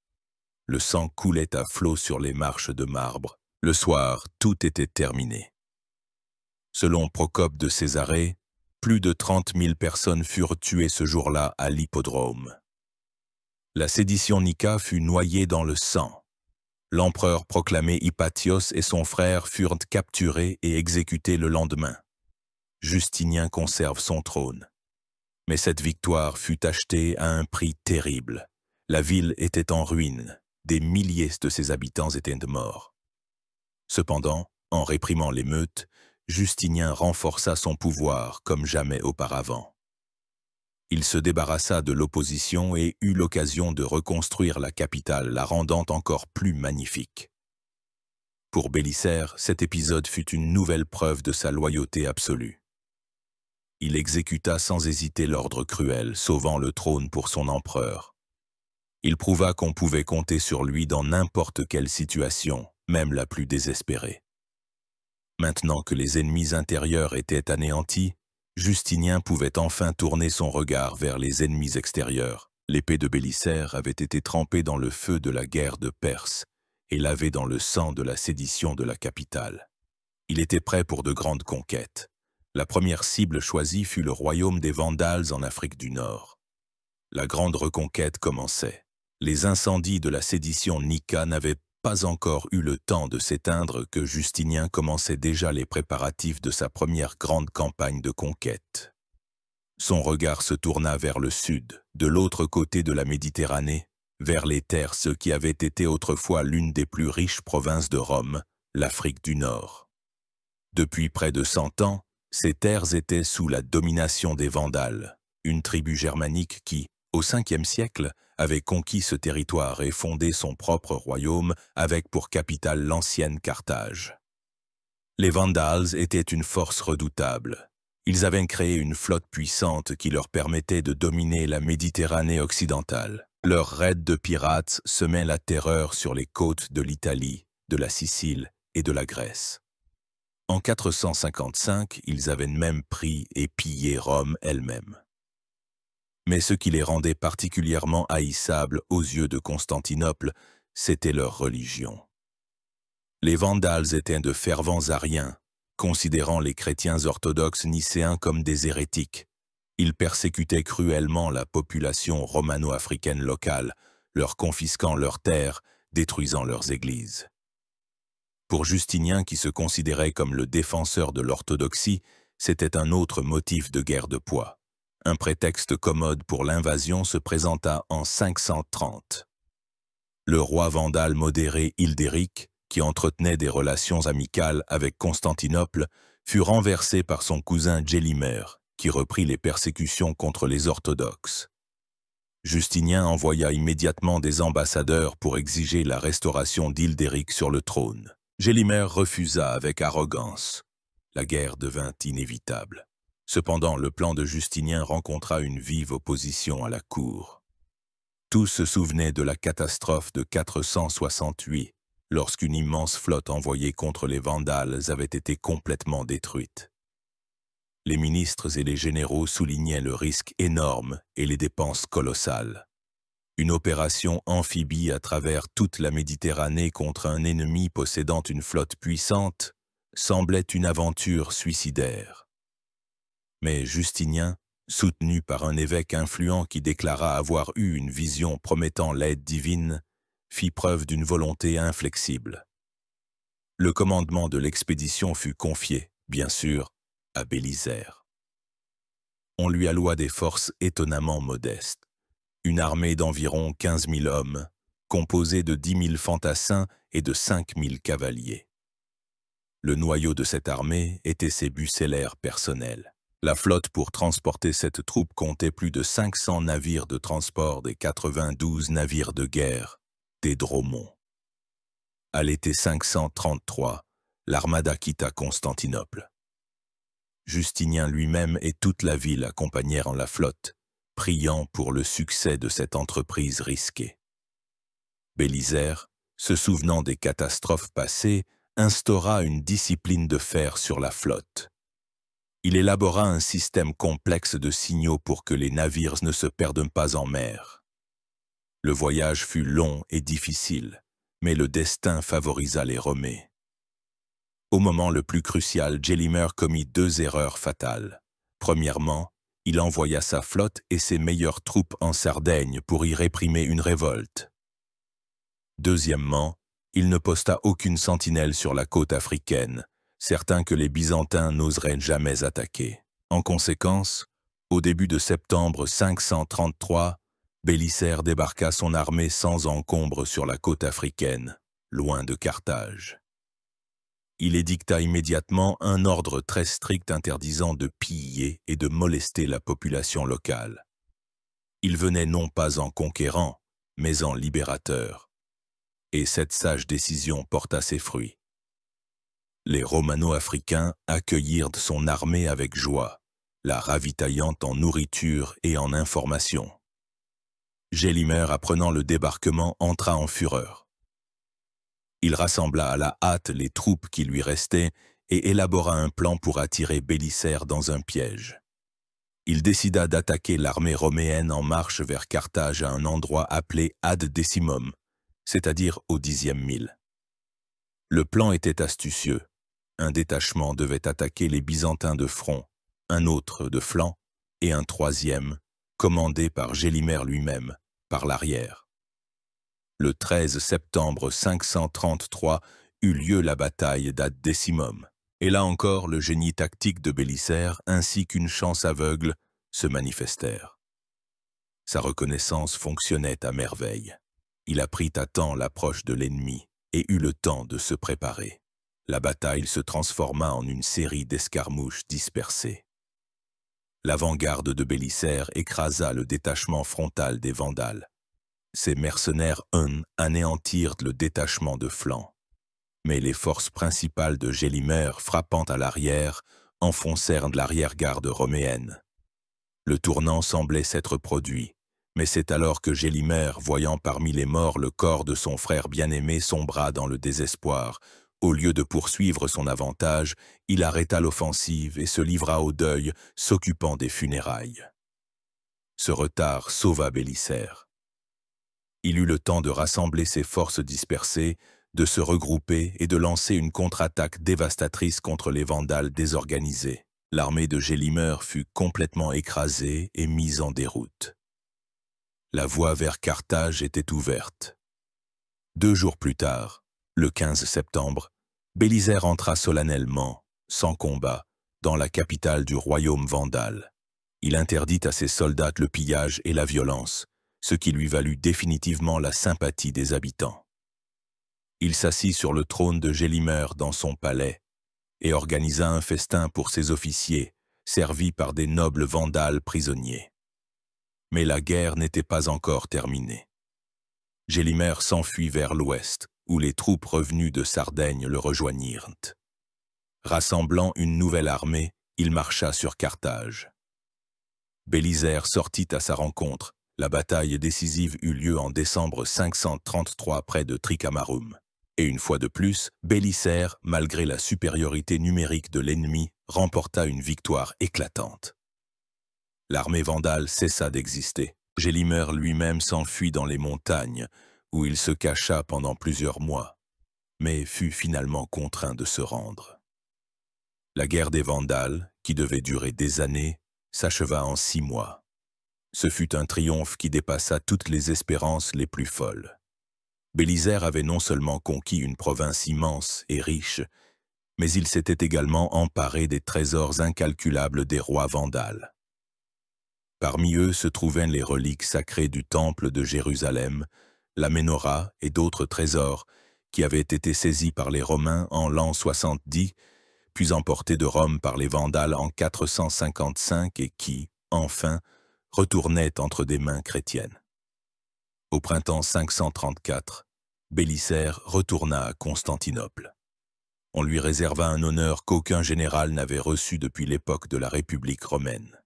Le sang coulait à flots sur les marches de marbre. Le soir, tout était terminé. Selon Procope de Césarée, plus de 30 000 personnes furent tuées ce jour-là à l'hippodrome. La sédition Nika fut noyée dans le sang. L'empereur proclamé Hypatios et son frère furent capturés et exécutés le lendemain. Justinien conserve son trône. Mais cette victoire fut achetée à un prix terrible. La ville était en ruine. Des milliers de ses habitants étaient morts. Cependant, en réprimant l'émeute, Justinien renforça son pouvoir comme jamais auparavant. Il se débarrassa de l'opposition et eut l'occasion de reconstruire la capitale, la rendant encore plus magnifique. Pour Bélisaire, cet épisode fut une nouvelle preuve de sa loyauté absolue. Il exécuta sans hésiter l'ordre cruel, sauvant le trône pour son empereur. Il prouva qu'on pouvait compter sur lui dans n'importe quelle situation, même la plus désespérée. Maintenant que les ennemis intérieurs étaient anéantis, Justinien pouvait enfin tourner son regard vers les ennemis extérieurs. L'épée de Bélisaire avait été trempée dans le feu de la guerre de Perse et lavée dans le sang de la sédition de la capitale. Il était prêt pour de grandes conquêtes. La première cible choisie fut le royaume des Vandales en Afrique du Nord. La grande reconquête commençait. Les incendies de la sédition Nika n'avaient pas encore eu le temps de s'éteindre que Justinien commençait déjà les préparatifs de sa première grande campagne de conquête. Son regard se tourna vers le sud, de l'autre côté de la Méditerranée, vers les terres ce qui avait été autrefois l'une des plus riches provinces de Rome, l'Afrique du Nord. Depuis près de 100 ans, ces terres étaient sous la domination des Vandales, une tribu germanique qui, au 5e siècle, avait conquis ce territoire et fondé son propre royaume avec pour capitale l'ancienne Carthage. Les Vandales étaient une force redoutable. Ils avaient créé une flotte puissante qui leur permettait de dominer la Méditerranée occidentale. Leurs raids de pirates semaient la terreur sur les côtes de l'Italie, de la Sicile et de la Grèce. En 455, ils avaient même pris et pillé Rome elle-même. Mais ce qui les rendait particulièrement haïssables aux yeux de Constantinople, c'était leur religion. Les Vandales étaient de fervents ariens, considérant les chrétiens orthodoxes nicéens comme des hérétiques. Ils persécutaient cruellement la population romano-africaine locale, leur confisquant leurs terres, détruisant leurs églises. Pour Justinien, qui se considérait comme le défenseur de l'orthodoxie, c'était un autre motif de guerre de poids. Un prétexte commode pour l'invasion se présenta en 530. Le roi vandale modéré Hildéric, qui entretenait des relations amicales avec Constantinople, fut renversé par son cousin Gélimer, qui reprit les persécutions contre les orthodoxes. Justinien envoya immédiatement des ambassadeurs pour exiger la restauration d'Hildéric sur le trône. Gélimer refusa avec arrogance. La guerre devint inévitable. Cependant, le plan de Justinien rencontra une vive opposition à la cour. Tous se souvenaient de la catastrophe de 468, lorsqu'une immense flotte envoyée contre les Vandales avait été complètement détruite. Les ministres et les généraux soulignaient le risque énorme et les dépenses colossales. Une opération amphibie à travers toute la Méditerranée contre un ennemi possédant une flotte puissante semblait une aventure suicidaire. Mais Justinien, soutenu par un évêque influent qui déclara avoir eu une vision promettant l'aide divine, fit preuve d'une volonté inflexible. Le commandement de l'expédition fut confié, bien sûr, à Bélisaire. On lui alloua des forces étonnamment modestes. Une armée d'environ 15 000 hommes, composée de 10 000 fantassins et de 5 000 cavaliers. Le noyau de cette armée était ses bucellaires personnels. La flotte pour transporter cette troupe comptait plus de 500 navires de transport des 92 navires de guerre, des dromons. À l'été 533, l'armada quitta Constantinople. Justinien lui-même et toute la ville accompagnèrent la flotte, priant pour le succès de cette entreprise risquée. Bélisaire, se souvenant des catastrophes passées, instaura une discipline de fer sur la flotte. Il élabora un système complexe de signaux pour que les navires ne se perdent pas en mer. Le voyage fut long et difficile, mais le destin favorisa les Romains. Au moment le plus crucial, Gélimer commit 2 erreurs fatales. Premièrement, il envoya sa flotte et ses meilleures troupes en Sardaigne pour y réprimer une révolte. Deuxièmement, il ne posta aucune sentinelle sur la côte africaine, certain que les Byzantins n'oseraient jamais attaquer. En conséquence, au début de septembre 533, Bélisaire débarqua son armée sans encombre sur la côte africaine, loin de Carthage. Il édicta immédiatement un ordre très strict interdisant de piller et de molester la population locale. Il venait non pas en conquérant, mais en libérateur. Et cette sage décision porta ses fruits. Les Romano-Africains accueillirent son armée avec joie, la ravitaillant en nourriture et en informations. Gélimer, apprenant le débarquement, entra en fureur. Il rassembla à la hâte les troupes qui lui restaient et élabora un plan pour attirer Bélicère dans un piège. Il décida d'attaquer l'armée roméenne en marche vers Carthage à un endroit appelé Ad Decimum, c'est-à-dire au 10e mille. Le plan était astucieux. Un détachement devait attaquer les Byzantins de front, un autre de flanc et un troisième, commandé par Gélimère lui-même, par l'arrière. Le 13 septembre 533 eut lieu la bataille d'Ad Decimum. Et là encore, le génie tactique de Bélicère ainsi qu'une chance aveugle se manifestèrent. Sa reconnaissance fonctionnait à merveille. Il apprit à temps l'approche de l'ennemi et eut le temps de se préparer. La bataille se transforma en une série d'escarmouches dispersées. L'avant-garde de Bélicère écrasa le détachement frontal des Vandales. Ces mercenaires anéantirent le détachement de flanc. Mais les forces principales de Gélimère, frappant à l'arrière, enfoncèrent l'arrière-garde roméenne. Le tournant semblait s'être produit, mais c'est alors que Gélimère, voyant parmi les morts le corps de son frère bien-aimé, sombra dans le désespoir. Au lieu de poursuivre son avantage, il arrêta l'offensive et se livra au deuil, s'occupant des funérailles. Ce retard sauva Bélicère. Il eut le temps de rassembler ses forces dispersées, de se regrouper et de lancer une contre-attaque dévastatrice contre les Vandales désorganisés. L'armée de Gélimère fut complètement écrasée et mise en déroute. La voie vers Carthage était ouverte. 2 jours plus tard, le 15 septembre, Bélisère entra solennellement, sans combat, dans la capitale du royaume vandale. Il interdit à ses soldats le pillage et la violence, ce qui lui valut définitivement la sympathie des habitants. Il s'assit sur le trône de Gélimère dans son palais et organisa un festin pour ses officiers, servis par des nobles vandales prisonniers. Mais la guerre n'était pas encore terminée. Gélimère s'enfuit vers l'ouest, où les troupes revenues de Sardaigne le rejoignirent. Rassemblant une nouvelle armée, il marcha sur Carthage. Bélisère sortit à sa rencontre. La bataille décisive eut lieu en décembre 533 près de Tricamarum. Et une fois de plus, Bélicère, malgré la supériorité numérique de l'ennemi, remporta une victoire éclatante. L'armée vandale cessa d'exister. Gélimère lui-même s'enfuit dans les montagnes, où il se cacha pendant plusieurs mois, mais fut finalement contraint de se rendre. La guerre des Vandales, qui devait durer des années, s'acheva en 6 mois. Ce fut un triomphe qui dépassa toutes les espérances les plus folles. Bélisère avait non seulement conquis une province immense et riche, mais il s'était également emparé des trésors incalculables des rois vandales. Parmi eux se trouvaient les reliques sacrées du temple de Jérusalem, la Ménorah et d'autres trésors qui avaient été saisis par les Romains en l'an 70, puis emportés de Rome par les Vandales en 455 et qui, enfin, retournaient entre des mains chrétiennes. Au printemps 534, Bélicère retourna à Constantinople. On lui réserva un honneur qu'aucun général n'avait reçu depuis l'époque de la République romaine.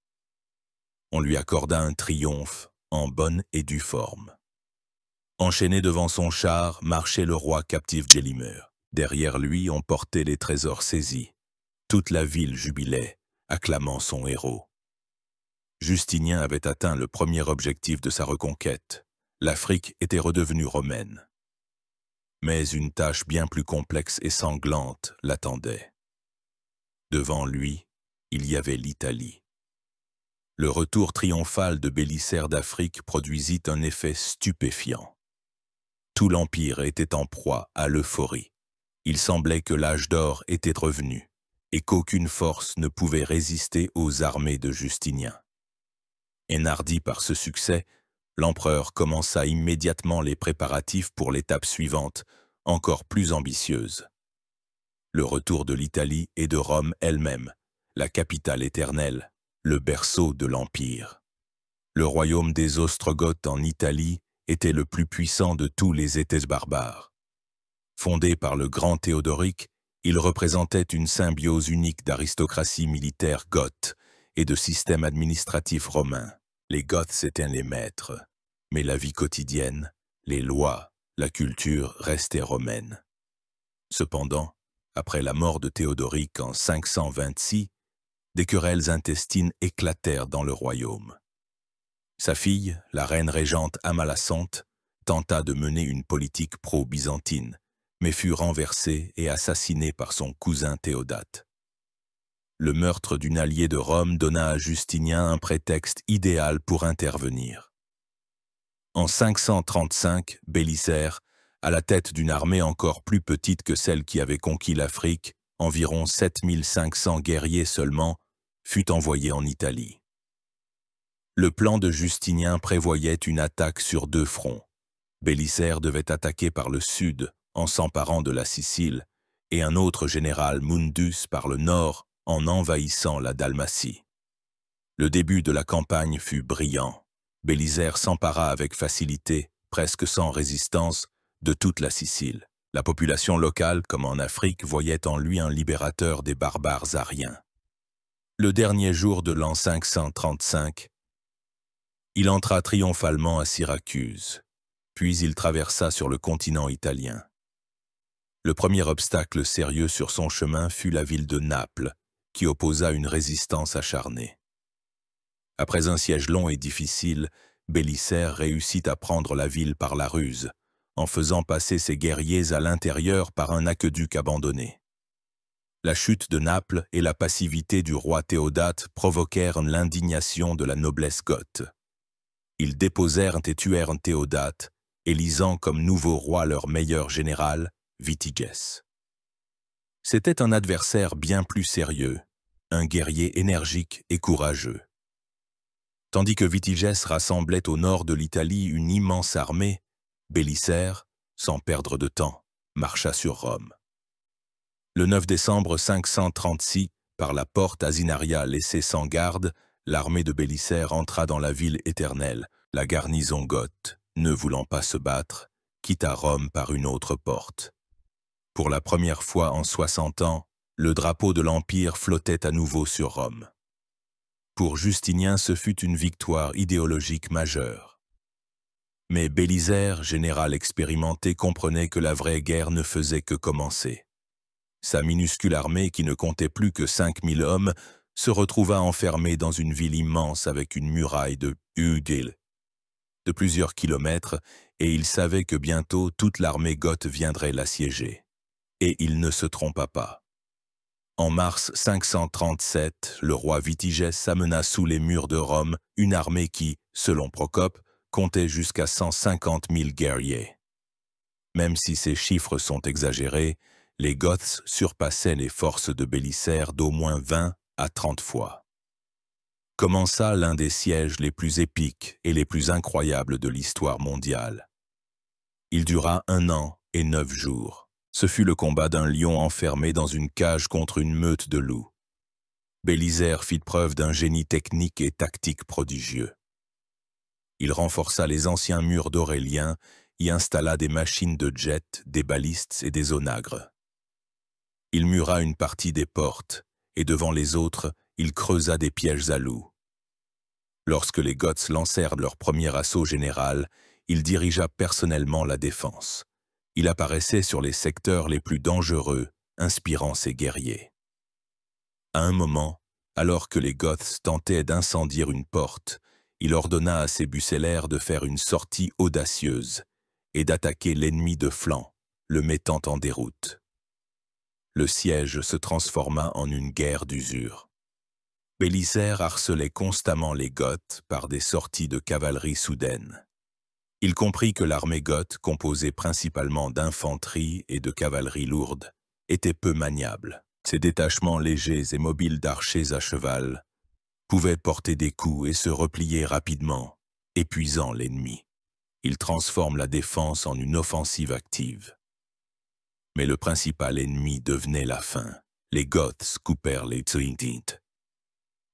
On lui accorda un triomphe en bonne et due forme. Enchaîné devant son char, marchait le roi captif Gélimère. Derrière lui, on portait les trésors saisis. Toute la ville jubilait, acclamant son héros. Justinien avait atteint le premier objectif de sa reconquête. L'Afrique était redevenue romaine. Mais une tâche bien plus complexe et sanglante l'attendait. Devant lui, il y avait l'Italie. Le retour triomphal de Bélicère d'Afrique produisit un effet stupéfiant. Tout l'Empire était en proie à l'euphorie. Il semblait que l'âge d'or était revenu et qu'aucune force ne pouvait résister aux armées de Justinien. Enhardi par ce succès, l'empereur commença immédiatement les préparatifs pour l'étape suivante, encore plus ambitieuse. Le retour de l'Italie et de Rome elle-même, la capitale éternelle, le berceau de l'Empire. Le royaume des Ostrogoths en Italie était le plus puissant de tous les États barbares. Fondé par le grand Théodoric, il représentait une symbiose unique d'aristocratie militaire goth et de système administratif romain. Les Goths étaient les maîtres, mais la vie quotidienne, les lois, la culture restaient romaines. Cependant, après la mort de Théodoric en 526, des querelles intestines éclatèrent dans le royaume. Sa fille, la reine régente Amalasunthe, tenta de mener une politique pro-byzantine, mais fut renversée et assassinée par son cousin Théodate. Le meurtre d'une alliée de Rome donna à Justinien un prétexte idéal pour intervenir. En 535, Bélisaire, à la tête d'une armée encore plus petite que celle qui avait conquis l'Afrique, environ 7500 guerriers seulement, fut envoyé en Italie. Le plan de Justinien prévoyait une attaque sur 2 fronts. Bélisaire devait attaquer par le sud, en s'emparant de la Sicile, et un autre général, Mundus, par le nord, en envahissant la Dalmatie. Le début de la campagne fut brillant. Bélisaire s'empara avec facilité, presque sans résistance, de toute la Sicile. La population locale, comme en Afrique, voyait en lui un libérateur des barbares ariens. Le dernier jour de l'an 535, il entra triomphalement à Syracuse, puis il traversa sur le continent italien. Le premier obstacle sérieux sur son chemin fut la ville de Naples, qui opposa une résistance acharnée. Après un siège long et difficile, Bélisaire réussit à prendre la ville par la ruse, en faisant passer ses guerriers à l'intérieur par un aqueduc abandonné. La chute de Naples et la passivité du roi Théodate provoquèrent l'indignation de la noblesse goth. Ils déposèrent et tuèrent Théodate, élisant comme nouveau roi leur meilleur général, Vitigès. C'était un adversaire bien plus sérieux, un guerrier énergique et courageux. Tandis que Vitigès rassemblait au nord de l'Italie une immense armée, Bélisaire, sans perdre de temps, marcha sur Rome. Le 9 décembre 536, par la porte Asinaria laissée sans garde, l'armée de Bélisaire entra dans la ville éternelle. La garnison goth, ne voulant pas se battre, quitta Rome par une autre porte. Pour la première fois en 60 ans, le drapeau de l'Empire flottait à nouveau sur Rome. Pour Justinien, ce fut une victoire idéologique majeure. Mais Bélisaire, général expérimenté, comprenait que la vraie guerre ne faisait que commencer. Sa minuscule armée, qui ne comptait plus que 5000 hommes, se retrouva enfermée dans une ville immense avec une muraille de plusieurs kilomètres, et il savait que bientôt toute l'armée goth viendrait l'assiéger. Et il ne se trompa pas. En mars 537, le roi Vitigès amena sous les murs de Rome une armée qui, selon Procope, comptait jusqu'à 150 000 guerriers. Même si ces chiffres sont exagérés, les Goths surpassaient les forces de Bélisaire d'au moins 20 à 30 fois. Commença l'un des sièges les plus épiques et les plus incroyables de l'histoire mondiale. Il dura 1 an et 9 jours. Ce fut le combat d'un lion enfermé dans une cage contre une meute de loups. Bélisaire fit preuve d'un génie technique et tactique prodigieux. Il renforça les anciens murs d'Aurélien, y installa des machines de jet, des balistes et des onagres. Il mura une partie des portes, et devant les autres, il creusa des pièges à loups. Lorsque les Goths lancèrent leur premier assaut général, il dirigea personnellement la défense. Il apparaissait sur les secteurs les plus dangereux, inspirant ses guerriers. À un moment, alors que les Goths tentaient d'incendier une porte, il ordonna à ses bucellaires de faire une sortie audacieuse et d'attaquer l'ennemi de flanc, le mettant en déroute. Le siège se transforma en une guerre d'usure. Bélisaire harcelait constamment les Goths par des sorties de cavalerie soudaines. Il comprit que l'armée goth, composée principalement d'infanterie et de cavalerie lourde, était peu maniable. Ses détachements légers et mobiles d'archers à cheval pouvaient porter des coups et se replier rapidement, épuisant l'ennemi. Il transforme la défense en une offensive active. Mais le principal ennemi devenait la faim. Les Goths coupèrent les Trident.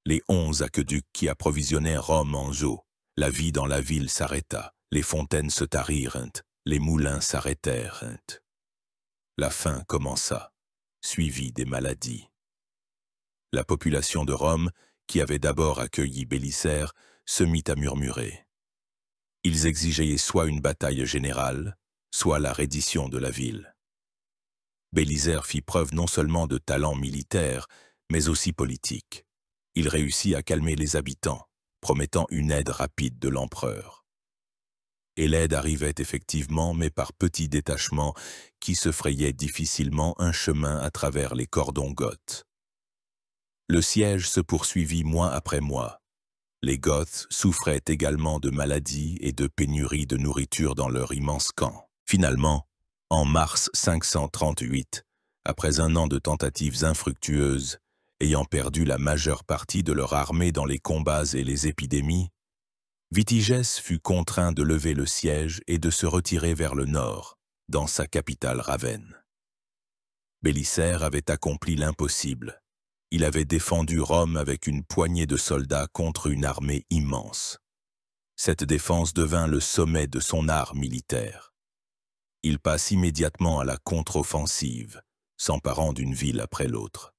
Les 11 aqueducs qui approvisionnaient Rome en eau. La vie dans la ville s'arrêta. Les fontaines se tarirent, les moulins s'arrêtèrent. La faim commença, suivie des maladies. La population de Rome, qui avait d'abord accueilli Bélisaire, se mit à murmurer. Ils exigeaient soit une bataille générale, soit la reddition de la ville. Bélisaire fit preuve non seulement de talent militaire, mais aussi politique. Il réussit à calmer les habitants, promettant une aide rapide de l'empereur. Et l'aide arrivait effectivement, mais par petits détachements qui se frayaient difficilement un chemin à travers les cordons goths. Le siège se poursuivit mois après mois. Les Goths souffraient également de maladies et de pénuries de nourriture dans leur immense camp. Finalement, en mars 538, après un an de tentatives infructueuses, ayant perdu la majeure partie de leur armée dans les combats et les épidémies, Vitigès fut contraint de lever le siège et de se retirer vers le nord, dans sa capitale Ravenne. Bélisaire avait accompli l'impossible. Il avait défendu Rome avec une poignée de soldats contre une armée immense. Cette défense devint le sommet de son art militaire. Il passe immédiatement à la contre-offensive, s'emparant d'une ville après l'autre.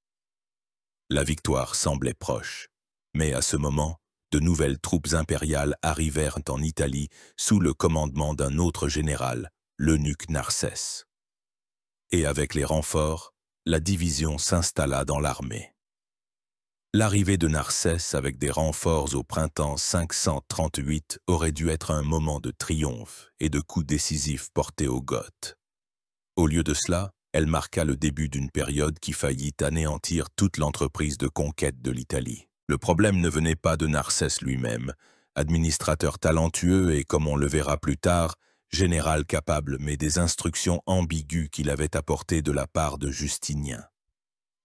La victoire semblait proche, mais à ce moment, de nouvelles troupes impériales arrivèrent en Italie sous le commandement d'un autre général, l'eunuque Narsès. Et avec les renforts, la division s'installa dans l'armée. L'arrivée de Narsès avec des renforts au printemps 538 aurait dû être un moment de triomphe et de coup décisif porté aux Goths. Au lieu de cela, elle marqua le début d'une période qui faillit anéantir toute l'entreprise de conquête de l'Italie. Le problème ne venait pas de Narsès lui-même, administrateur talentueux et, comme on le verra plus tard, général capable, mais des instructions ambiguës qu'il avait apportées de la part de Justinien.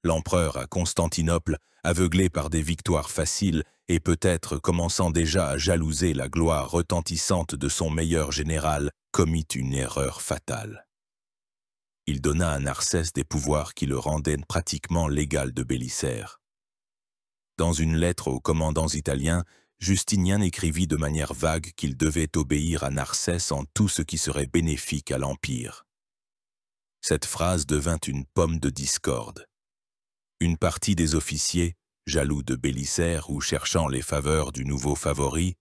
L'empereur à Constantinople, aveuglé par des victoires faciles et peut-être commençant déjà à jalouser la gloire retentissante de son meilleur général, commit une erreur fatale. Il donna à Narsès des pouvoirs qui le rendaient pratiquement l'égal de Bélisaire. Dans une lettre aux commandants italiens, Justinien écrivit de manière vague qu'il devait obéir à Narsès en tout ce qui serait bénéfique à l'Empire. Cette phrase devint une pomme de discorde. Une partie des officiers, jaloux de Bélisaire ou cherchant les faveurs du nouveau favori,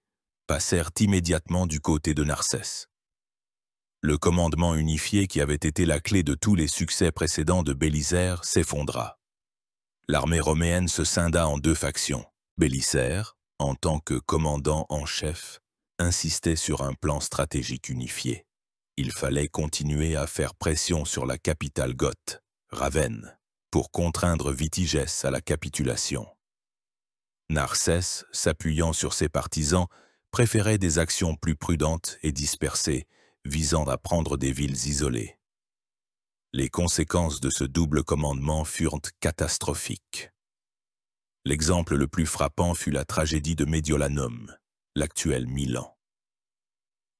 passèrent immédiatement du côté de Narsès. Le commandement unifié qui avait été la clé de tous les succès précédents de Bélisaire s'effondra. L'armée romaine se scinda en deux factions. Bélisaire, en tant que commandant en chef, insistait sur un plan stratégique unifié. Il fallait continuer à faire pression sur la capitale goth, Ravenne, pour contraindre Vitigès à la capitulation. Narsès, s'appuyant sur ses partisans, préférait des actions plus prudentes et dispersées, visant à prendre des villes isolées. Les conséquences de ce double commandement furent catastrophiques. L'exemple le plus frappant fut la tragédie de Médiolanum, l'actuel Milan.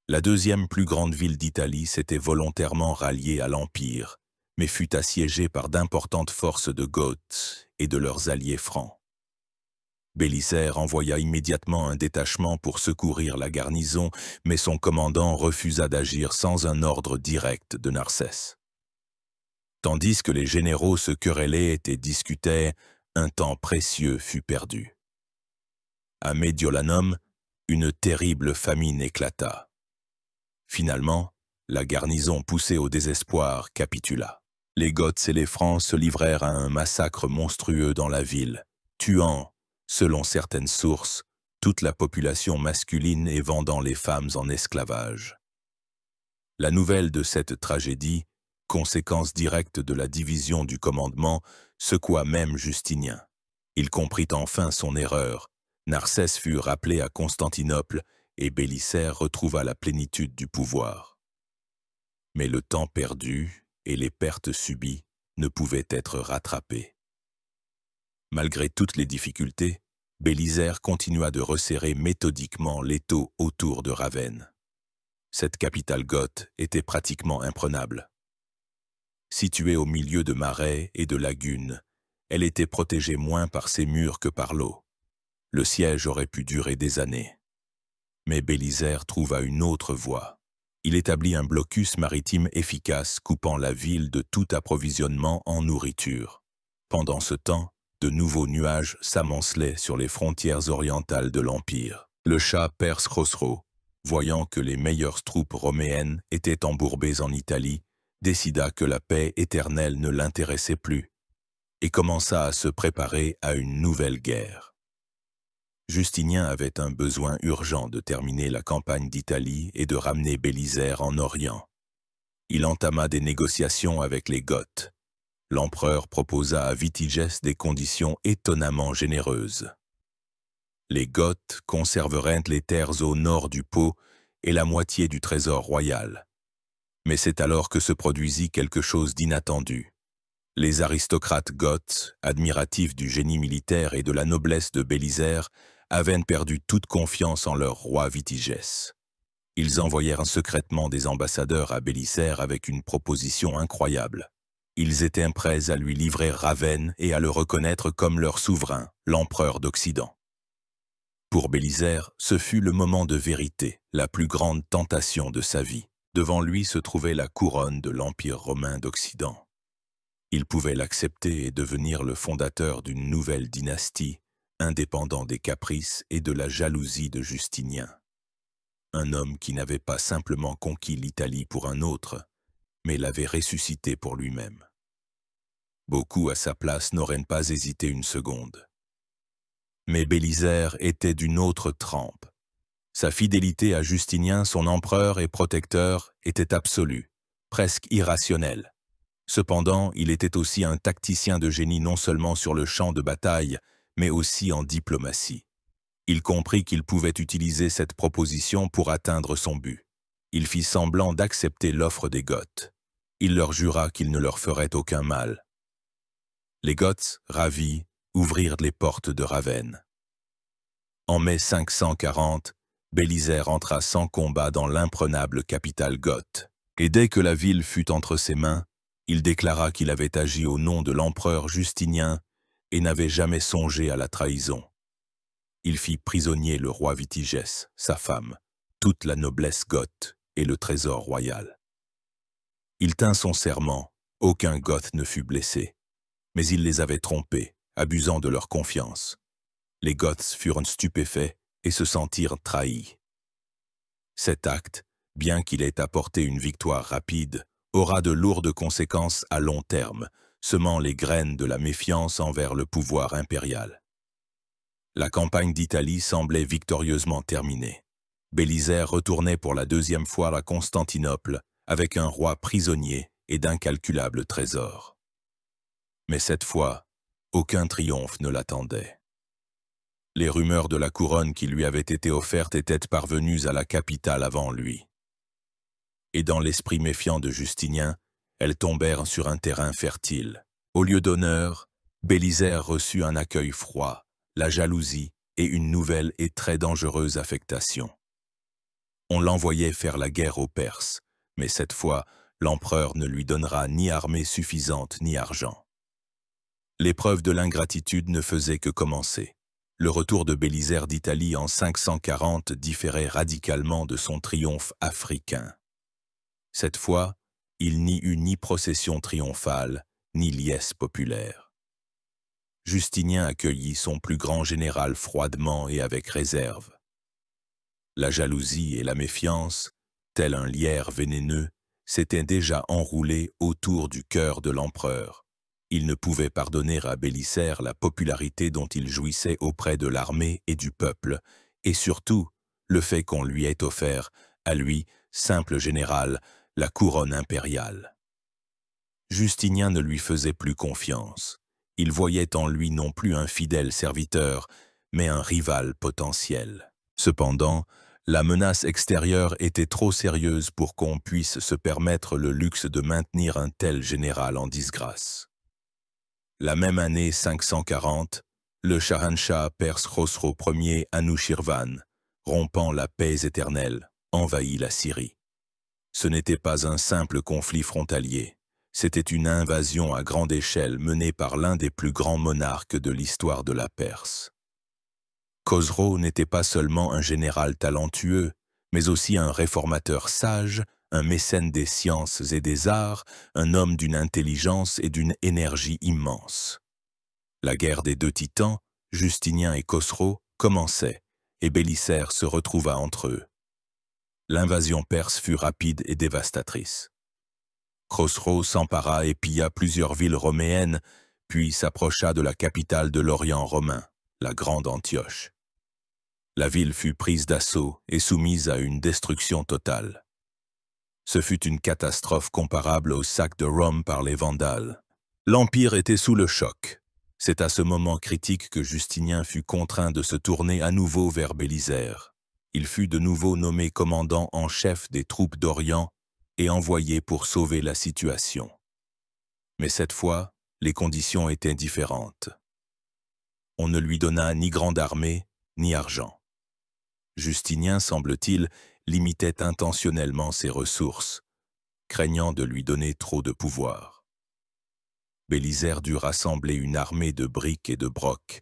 La deuxième plus grande ville d'Italie s'était volontairement ralliée à l'Empire, mais fut assiégée par d'importantes forces de Goths et de leurs alliés francs. Bélisaire envoya immédiatement un détachement pour secourir la garnison, mais son commandant refusa d'agir sans un ordre direct de Narsès. Tandis que les généraux se querellaient et discutaient, un temps précieux fut perdu. À Médiolanum, une terrible famine éclata. Finalement, la garnison poussée au désespoir capitula. Les Goths et les Francs se livrèrent à un massacre monstrueux dans la ville, tuant, selon certaines sources, toute la population masculine et vendant les femmes en esclavage. La nouvelle de cette tragédie, conséquence directe de la division du commandement, secoua même Justinien. Il comprit enfin son erreur. Narsès fut rappelé à Constantinople et Bélisaire retrouva la plénitude du pouvoir. Mais le temps perdu et les pertes subies ne pouvaient être rattrapés. Malgré toutes les difficultés, Bélisaire continua de resserrer méthodiquement l'étau autour de Ravenne. Cette capitale goth était pratiquement imprenable. Située au milieu de marais et de lagunes, elle était protégée moins par ses murs que par l'eau. Le siège aurait pu durer des années. Mais Bélisaire trouva une autre voie. Il établit un blocus maritime efficace coupant la ville de tout approvisionnement en nourriture. Pendant ce temps, de nouveaux nuages s'amoncelaient sur les frontières orientales de l'Empire. Le Shah perse Khosrow, voyant que les meilleures troupes romaines étaient embourbées en Italie, décida que la paix éternelle ne l'intéressait plus et commença à se préparer à une nouvelle guerre. Justinien avait un besoin urgent de terminer la campagne d'Italie et de ramener Bélisaire en Orient. Il entama des négociations avec les Goths. L'empereur proposa à Vitigès des conditions étonnamment généreuses. Les Goths conserveraient les terres au nord du Pô et la moitié du trésor royal. Mais c'est alors que se produisit quelque chose d'inattendu. Les aristocrates goths, admiratifs du génie militaire et de la noblesse de Bélisaire, avaient perdu toute confiance en leur roi Vitigès. Ils envoyèrent secrètement des ambassadeurs à Bélisaire avec une proposition incroyable. Ils étaient prêts à lui livrer Ravenne et à le reconnaître comme leur souverain, l'empereur d'Occident. Pour Bélisaire, ce fut le moment de vérité, la plus grande tentation de sa vie. Devant lui se trouvait la couronne de l'Empire romain d'Occident. Il pouvait l'accepter et devenir le fondateur d'une nouvelle dynastie, indépendant des caprices et de la jalousie de Justinien. Un homme qui n'avait pas simplement conquis l'Italie pour un autre, mais l'avait ressuscité pour lui-même. Beaucoup à sa place n'auraient pas hésité une seconde. Mais Bélisaire était d'une autre trempe. Sa fidélité à Justinien, son empereur et protecteur, était absolue, presque irrationnelle. Cependant, il était aussi un tacticien de génie non seulement sur le champ de bataille, mais aussi en diplomatie. Il comprit qu'il pouvait utiliser cette proposition pour atteindre son but. Il fit semblant d'accepter l'offre des Goths. Il leur jura qu'il ne leur ferait aucun mal. Les Goths, ravis, ouvrirent les portes de Ravenne. En mai 540, Bélisaire entra sans combat dans l'imprenable capitale goth, et dès que la ville fut entre ses mains, il déclara qu'il avait agi au nom de l'empereur Justinien et n'avait jamais songé à la trahison. Il fit prisonnier le roi Vitigès, sa femme, toute la noblesse goth et le trésor royal. Il tint son serment, aucun Goth ne fut blessé, mais il les avait trompés, abusant de leur confiance. Les Goths furent stupéfaits et se sentirent trahis. Cet acte, bien qu'il ait apporté une victoire rapide, aura de lourdes conséquences à long terme, semant les graines de la méfiance envers le pouvoir impérial. La campagne d'Italie semblait victorieusement terminée. Bélisaire retournait pour la deuxième fois à Constantinople avec un roi prisonnier et d'incalculables trésors. Mais cette fois, aucun triomphe ne l'attendait. Les rumeurs de la couronne qui lui avait été offerte étaient parvenues à la capitale avant lui. Et dans l'esprit méfiant de Justinien, elles tombèrent sur un terrain fertile. Au lieu d'honneur, Bélisaire reçut un accueil froid, la jalousie et une nouvelle et très dangereuse affectation. On l'envoyait faire la guerre aux Perses, mais cette fois, l'empereur ne lui donnera ni armée suffisante ni argent. L'épreuve de l'ingratitude ne faisait que commencer. Le retour de Bélisaire d'Italie en 540 différait radicalement de son triomphe africain. Cette fois, il n'y eut ni procession triomphale, ni liesse populaire. Justinien accueillit son plus grand général froidement et avec réserve. La jalousie et la méfiance, tel un lierre vénéneux, s'étaient déjà enroulés autour du cœur de l'empereur. Il ne pouvait pardonner à Bélisaire la popularité dont il jouissait auprès de l'armée et du peuple, et surtout le fait qu'on lui ait offert, à lui, simple général, la couronne impériale. Justinien ne lui faisait plus confiance. Il voyait en lui non plus un fidèle serviteur, mais un rival potentiel. Cependant, la menace extérieure était trop sérieuse pour qu'on puisse se permettre le luxe de maintenir un tel général en disgrâce. La même année 540, le Shahanshah perse Khosrow Ier Anushirvan, rompant la paix éternelle, envahit la Syrie. Ce n'était pas un simple conflit frontalier, c'était une invasion à grande échelle menée par l'un des plus grands monarques de l'histoire de la Perse. Khosrow n'était pas seulement un général talentueux, mais aussi un réformateur sage, un mécène des sciences et des arts, un homme d'une intelligence et d'une énergie immense. La guerre des deux titans, Justinien et Khosrow, commençait, et Bélisaire se retrouva entre eux. L'invasion perse fut rapide et dévastatrice. Khosrow s'empara et pilla plusieurs villes roméennes, puis s'approcha de la capitale de l'Orient romain, la Grande Antioche. La ville fut prise d'assaut et soumise à une destruction totale. Ce fut une catastrophe comparable au sac de Rome par les Vandales. L'Empire était sous le choc. C'est à ce moment critique que Justinien fut contraint de se tourner à nouveau vers Bélisère. Il fut de nouveau nommé commandant en chef des troupes d'Orient et envoyé pour sauver la situation. Mais cette fois, les conditions étaient différentes. On ne lui donna ni grande armée, ni argent. Justinien, semble-t-il, limitait intentionnellement ses ressources, craignant de lui donner trop de pouvoir. Bélisère dut rassembler une armée de briques et de brocs,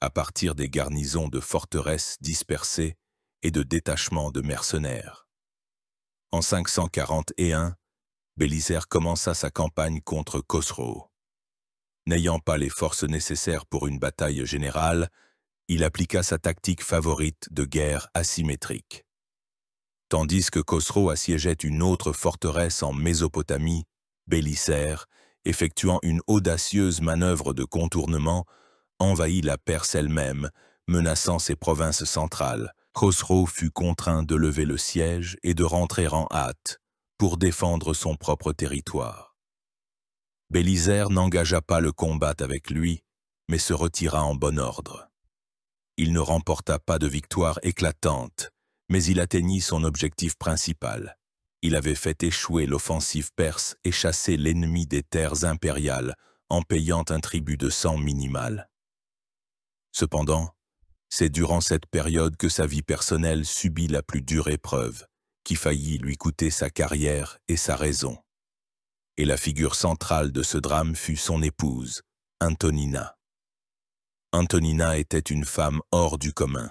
à partir des garnisons de forteresses dispersées et de détachements de mercenaires. En 541, Bélisère commença sa campagne contre Khosrow. N'ayant pas les forces nécessaires pour une bataille générale, il appliqua sa tactique favorite de guerre asymétrique. Tandis que Khosrow assiégeait une autre forteresse en Mésopotamie, Bélisère, effectuant une audacieuse manœuvre de contournement, envahit la Perse elle-même, menaçant ses provinces centrales. Khosrow fut contraint de lever le siège et de rentrer en hâte pour défendre son propre territoire. Bélisère n'engagea pas le combat avec lui, mais se retira en bon ordre. Il ne remporta pas de victoire éclatante, mais il atteignit son objectif principal. Il avait fait échouer l'offensive perse et chassé l'ennemi des terres impériales en payant un tribut de sang minimal. Cependant, c'est durant cette période que sa vie personnelle subit la plus dure épreuve, qui faillit lui coûter sa carrière et sa raison. Et la figure centrale de ce drame fut son épouse, Antonina. Antonina était une femme hors du commun.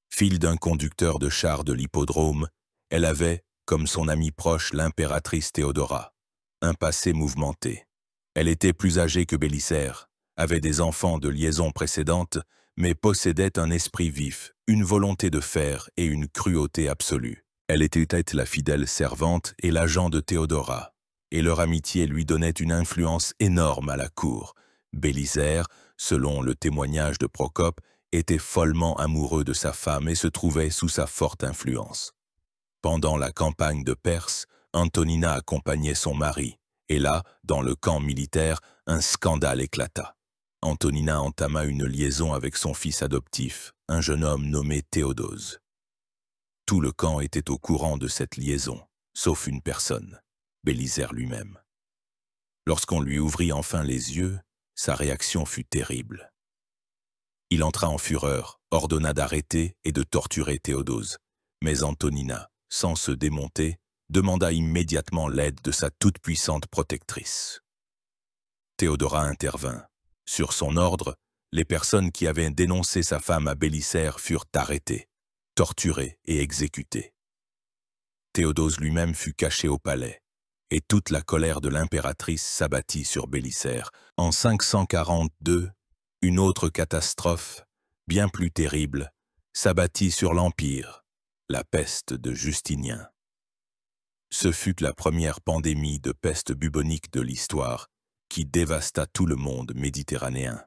Fille d'un conducteur de chars de l'hippodrome, elle avait, comme son amie proche l'impératrice Théodora, un passé mouvementé. Elle était plus âgée que Bélisère, avait des enfants de liaison précédente, mais possédait un esprit vif, une volonté de fer et une cruauté absolue. Elle était la fidèle servante et l'agent de Théodora, et leur amitié lui donnait une influence énorme à la cour. Bélisère, selon le témoignage de Procope, était follement amoureux de sa femme et se trouvait sous sa forte influence. Pendant la campagne de Perse, Antonina accompagnait son mari, et là, dans le camp militaire, un scandale éclata. Antonina entama une liaison avec son fils adoptif, un jeune homme nommé Théodose. Tout le camp était au courant de cette liaison, sauf une personne, Bélisère lui-même. Lorsqu'on lui ouvrit enfin les yeux, sa réaction fut terrible. Il entra en fureur, ordonna d'arrêter et de torturer Théodose, mais Antonina, sans se démonter, demanda immédiatement l'aide de sa toute-puissante protectrice. Théodora intervint. Sur son ordre, les personnes qui avaient dénoncé sa femme à Bélisère furent arrêtées, torturées et exécutées. Théodose lui-même fut caché au palais, et toute la colère de l'impératrice s'abattit sur Bélisère. En 542, une autre catastrophe, bien plus terrible, s'abattit sur l'Empire, la peste de Justinien. Ce fut la première pandémie de peste bubonique de l'histoire qui dévasta tout le monde méditerranéen.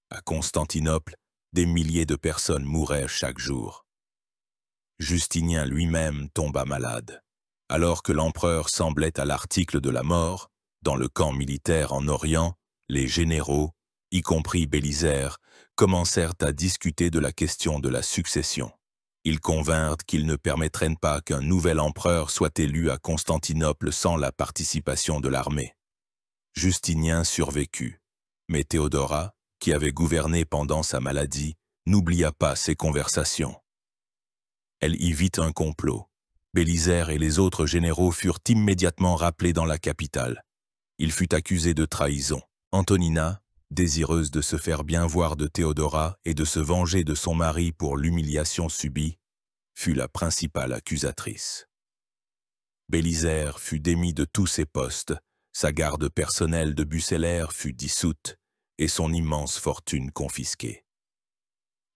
À Constantinople, des milliers de personnes mouraient chaque jour. Justinien lui-même tomba malade. Alors que l'empereur semblait à l'article de la mort, dans le camp militaire en Orient, les généraux, y compris Bélisère, commencèrent à discuter de la question de la succession. Ils convinrent qu'ils ne permettraient pas qu'un nouvel empereur soit élu à Constantinople sans la participation de l'armée. Justinien survécut, mais Théodora, qui avait gouverné pendant sa maladie, n'oublia pas ces conversations. Elle y vit un complot. Bélisère et les autres généraux furent immédiatement rappelés dans la capitale. Il fut accusé de trahison. Antonina, désireuse de se faire bien voir de Théodora et de se venger de son mari pour l'humiliation subie, fut la principale accusatrice. Bélisère fut démis de tous ses postes, sa garde personnelle de Bucellaire fut dissoute et son immense fortune confisquée.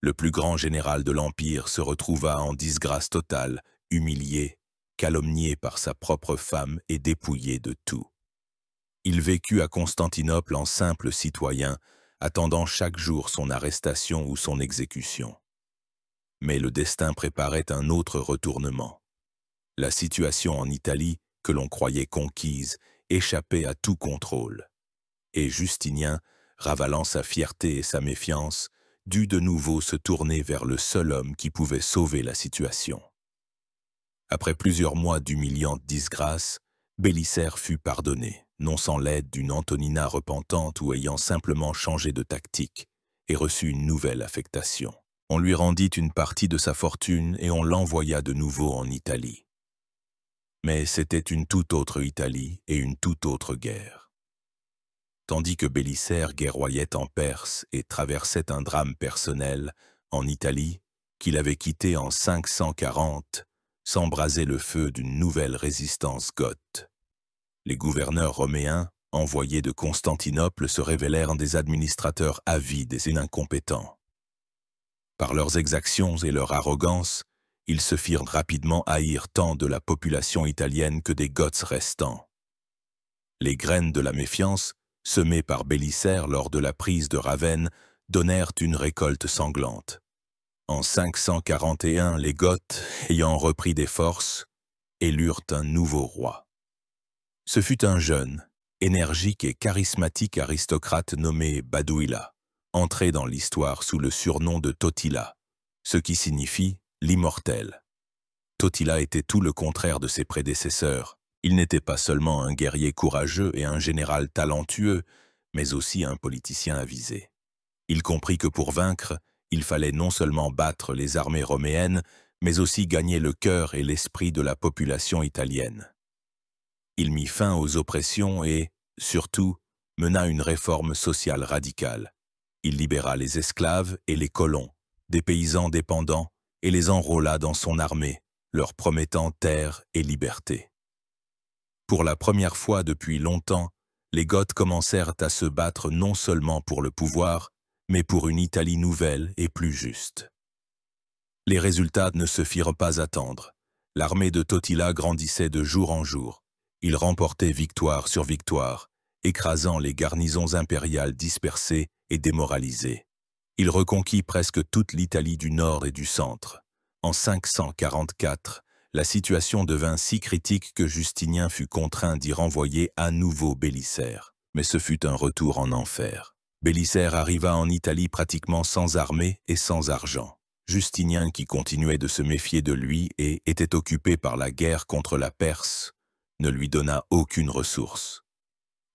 Le plus grand général de l'Empire se retrouva en disgrâce totale, humilié, calomnié par sa propre femme et dépouillé de tout. Il vécut à Constantinople en simple citoyen, attendant chaque jour son arrestation ou son exécution. Mais le destin préparait un autre retournement. La situation en Italie, que l'on croyait conquise, échappait à tout contrôle. Et Justinien, ravalant sa fierté et sa méfiance, dut de nouveau se tourner vers le seul homme qui pouvait sauver la situation. Après plusieurs mois d'humiliante disgrâce, Bélisaire fut pardonné, non sans l'aide d'une Antonina repentante ou ayant simplement changé de tactique, et reçut une nouvelle affectation. On lui rendit une partie de sa fortune et on l'envoya de nouveau en Italie. Mais c'était une toute autre Italie et une toute autre guerre. Tandis que Bélisaire guerroyait en Perse et traversait un drame personnel, en Italie, qu'il avait quitté en 540, s'embrasait le feu d'une nouvelle résistance goth. Les gouverneurs roméens, envoyés de Constantinople, se révélèrent des administrateurs avides et incompétents. Par leurs exactions et leur arrogance, ils se firent rapidement haïr tant de la population italienne que des Goths restants. Les graines de la méfiance, semées par Bélisaire lors de la prise de Ravenne, donnèrent une récolte sanglante. En 541, les Goths, ayant repris des forces, élurent un nouveau roi. Ce fut un jeune, énergique et charismatique aristocrate nommé Baduila, entré dans l'histoire sous le surnom de Totila, ce qui signifie l'immortel. Totila était tout le contraire de ses prédécesseurs. Il n'était pas seulement un guerrier courageux et un général talentueux, mais aussi un politicien avisé. Il comprit que pour vaincre, il fallait non seulement battre les armées roméennes, mais aussi gagner le cœur et l'esprit de la population italienne. Il mit fin aux oppressions et, surtout, mena une réforme sociale radicale. Il libéra les esclaves et les colons, des paysans dépendants, et les enrôla dans son armée, leur promettant terre et liberté. Pour la première fois depuis longtemps, les Goths commencèrent à se battre non seulement pour le pouvoir, mais pour une Italie nouvelle et plus juste. Les résultats ne se firent pas attendre. L'armée de Totila grandissait de jour en jour. Il remportait victoire sur victoire, écrasant les garnisons impériales dispersées et démoralisées. Il reconquit presque toute l'Italie du nord et du centre. En 544, la situation devint si critique que Justinien fut contraint d'y renvoyer à nouveau Bélisaire. Mais ce fut un retour en enfer. Bélisaire arriva en Italie pratiquement sans armée et sans argent. Justinien, qui continuait de se méfier de lui et était occupé par la guerre contre la Perse, ne lui donna aucune ressource.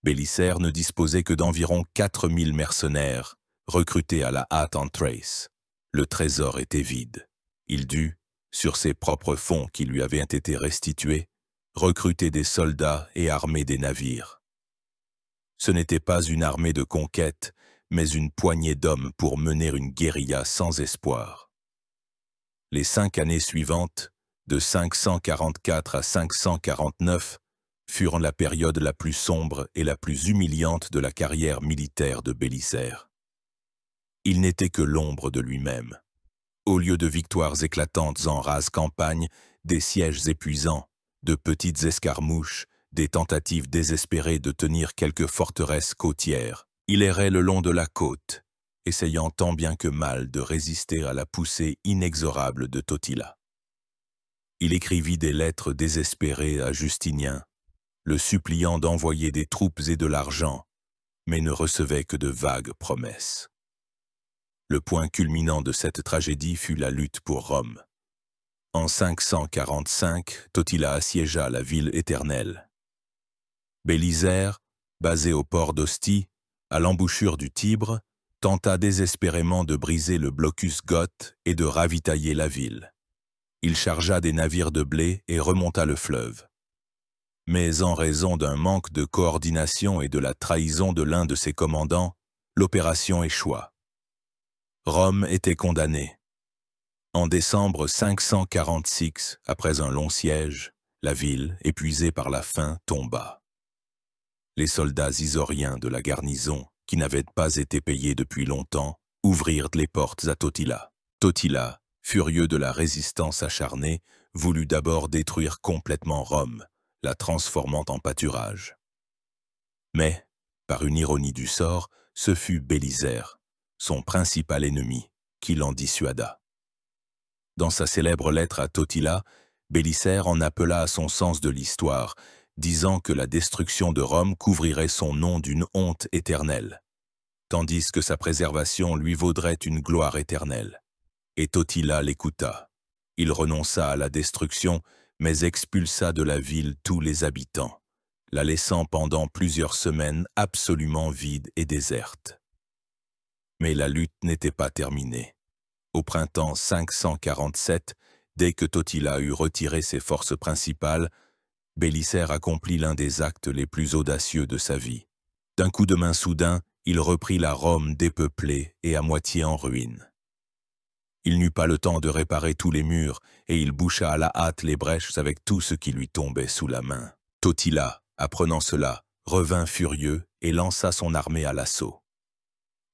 Bélisaire ne disposait que d'environ 4000 mercenaires, recrutés à la hâte en Thrace. Le trésor était vide. Il dut, sur ses propres fonds qui lui avaient été restitués, recruter des soldats et armer des navires. Ce n'était pas une armée de conquête, mais une poignée d'hommes pour mener une guérilla sans espoir. Les 5 années suivantes, de 544 à 549, furent la période la plus sombre et la plus humiliante de la carrière militaire de Bélisaire. Il n'était que l'ombre de lui-même. Au lieu de victoires éclatantes en rase campagne, des sièges épuisants, de petites escarmouches, des tentatives désespérées de tenir quelques forteresses côtières, il errait le long de la côte, essayant tant bien que mal de résister à la poussée inexorable de Totila. Il écrivit des lettres désespérées à Justinien, le suppliant d'envoyer des troupes et de l'argent, mais ne recevait que de vagues promesses. Le point culminant de cette tragédie fut la lutte pour Rome. En 545, Totila assiégea la ville éternelle. Bélisaire, basé au port d'Ostie, à l'embouchure du Tibre, tenta désespérément de briser le blocus goth et de ravitailler la ville. Il chargea des navires de blé et remonta le fleuve. Mais en raison d'un manque de coordination et de la trahison de l'un de ses commandants, l'opération échoua. Rome était condamnée. En décembre 546, après un long siège, la ville, épuisée par la faim, tomba. Les soldats isoriens de la garnison, qui n'avaient pas été payés depuis longtemps, ouvrirent les portes à Totila. Totila, furieux de la résistance acharnée, voulut d'abord détruire complètement Rome, la transformant en pâturage. Mais, par une ironie du sort, ce fut Bélisère, son principal ennemi, qui l'en dissuada. Dans sa célèbre lettre à Totila, Bélisère en appela à son sens de l'histoire, disant que la destruction de Rome couvrirait son nom d'une honte éternelle, tandis que sa préservation lui vaudrait une gloire éternelle. Et Totila l'écouta. Il renonça à la destruction, mais expulsa de la ville tous les habitants, la laissant pendant plusieurs semaines absolument vide et déserte. Mais la lutte n'était pas terminée. Au printemps 547, dès que Totila eut retiré ses forces principales, Bélisère accomplit l'un des actes les plus audacieux de sa vie. D'un coup de main soudain, il reprit la Rome dépeuplée et à moitié en ruine. Il n'eut pas le temps de réparer tous les murs, et il boucha à la hâte les brèches avec tout ce qui lui tombait sous la main. Totila, apprenant cela, revint furieux et lança son armée à l'assaut.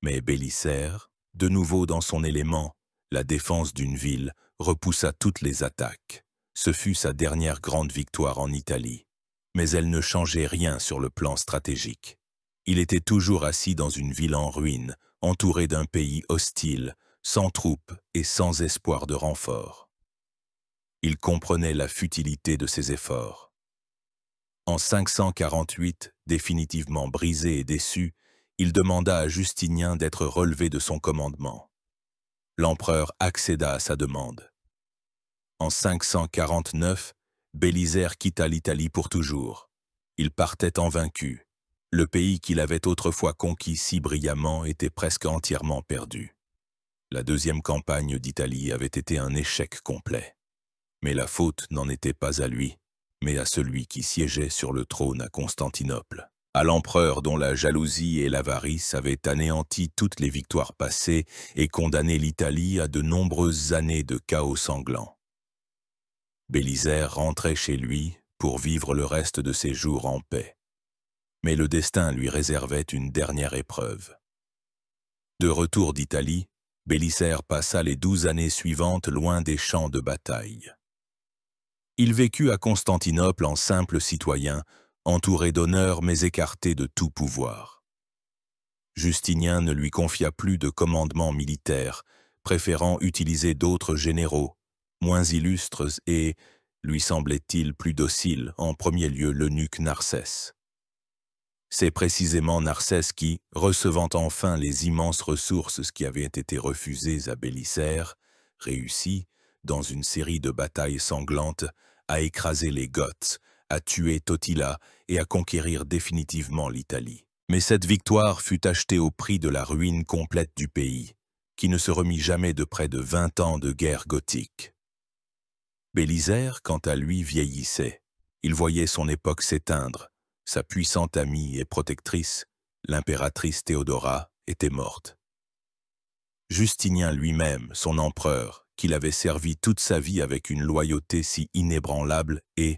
Mais Bélisère, de nouveau dans son élément, la défense d'une ville, repoussa toutes les attaques. Ce fut sa dernière grande victoire en Italie. Mais elle ne changeait rien sur le plan stratégique. Il était toujours assis dans une ville en ruine, entouré d'un pays hostile, sans troupes et sans espoir de renfort. Il comprenait la futilité de ses efforts. En 548, définitivement brisé et déçu, il demanda à Justinien d'être relevé de son commandement. L'empereur accéda à sa demande. En 549, Bélisère quitta l'Italie pour toujours. Il partait en vaincu. Le pays qu'il avait autrefois conquis si brillamment était presque entièrement perdu. La deuxième campagne d'Italie avait été un échec complet. Mais la faute n'en était pas à lui, mais à celui qui siégeait sur le trône à Constantinople. À l'empereur dont la jalousie et l'avarice avaient anéanti toutes les victoires passées et condamné l'Italie à de nombreuses années de chaos sanglant. Bélisère rentrait chez lui pour vivre le reste de ses jours en paix. Mais le destin lui réservait une dernière épreuve. De retour d'Italie, Bélisère passa les 12 années suivantes loin des champs de bataille. Il vécut à Constantinople en simple citoyen, entouré d'honneur mais écarté de tout pouvoir. Justinien ne lui confia plus de commandement militaire, préférant utiliser d'autres généraux, moins illustres et, lui semblait-il, plus dociles, en premier lieu l'eunuque Narsès. C'est précisément Narsès qui, recevant enfin les immenses ressources qui avaient été refusées à Bélisère, réussit, dans une série de batailles sanglantes, à écraser les Goths, à tuer Totila et à conquérir définitivement l'Italie. Mais cette victoire fut achetée au prix de la ruine complète du pays, qui ne se remit jamais de près de 20 ans de guerre gothique. Bélisère, quant à lui, vieillissait. Il voyait son époque s'éteindre. Sa puissante amie et protectrice, l'impératrice Théodora, était morte. Justinien lui-même, son empereur, qu'il avait servi toute sa vie avec une loyauté si inébranlable et,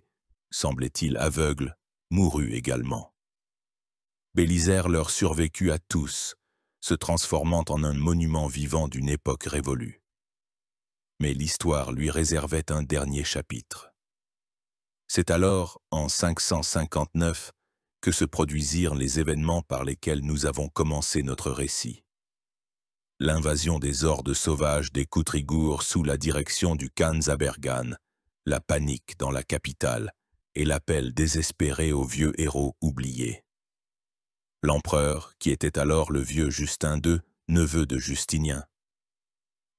semblait-il aveugle, mourut également. Bélisère leur survécut à tous, se transformant en un monument vivant d'une époque révolue. Mais l'histoire lui réservait un dernier chapitre. C'est alors, en 559, que se produisirent les événements par lesquels nous avons commencé notre récit. L'invasion des hordes sauvages des Coutrigours sous la direction du Khan Zabergan, la panique dans la capitale et l'appel désespéré aux vieux héros oubliés. L'empereur, qui était alors le vieux Justin II, neveu de Justinien,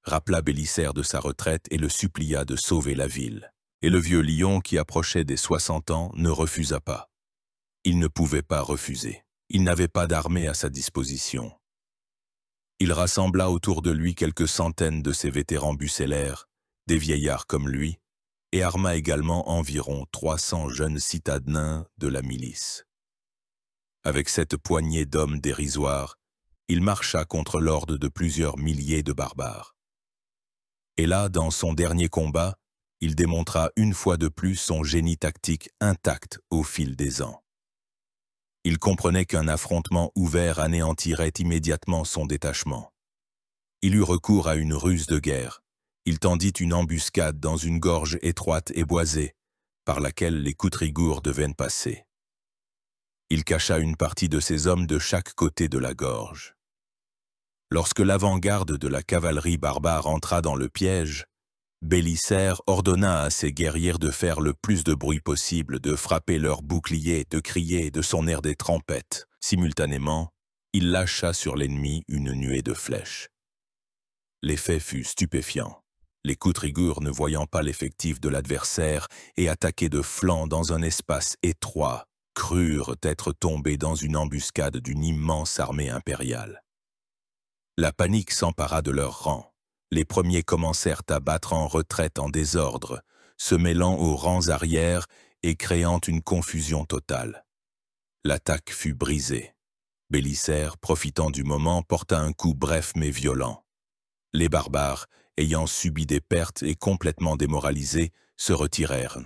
rappela Bélisère de sa retraite et le supplia de sauver la ville. Et le vieux lion, qui approchait des 60 ans, ne refusa pas. Il ne pouvait pas refuser. Il n'avait pas d'armée à sa disposition. Il rassembla autour de lui quelques centaines de ses vétérans bucellaires, des vieillards comme lui, et arma également environ 300 jeunes citadins de la milice. Avec cette poignée d'hommes dérisoires, il marcha contre l'horde de plusieurs milliers de barbares. Et là, dans son dernier combat, il démontra une fois de plus son génie tactique intact au fil des ans. Il comprenait qu'un affrontement ouvert anéantirait immédiatement son détachement. Il eut recours à une ruse de guerre. Il tendit une embuscade dans une gorge étroite et boisée, par laquelle les Coutrigours devaient passer. Il cacha une partie de ses hommes de chaque côté de la gorge. Lorsque l'avant-garde de la cavalerie barbare entra dans le piège, Bélisaire ordonna à ses guerriers de faire le plus de bruit possible, de frapper leurs boucliers, de crier de son air des trompettes. Simultanément, il lâcha sur l'ennemi une nuée de flèches. L'effet fut stupéfiant. Les Coutrigours, ne voyant pas l'effectif de l'adversaire et attaqués de flanc dans un espace étroit, crurent être tombés dans une embuscade d'une immense armée impériale. La panique s'empara de leurs rangs. Les premiers commencèrent à battre en retraite en désordre, se mêlant aux rangs arrière et créant une confusion totale. L'attaque fut brisée. Bélisaire, profitant du moment, porta un coup bref mais violent. Les barbares, ayant subi des pertes et complètement démoralisés, se retirèrent.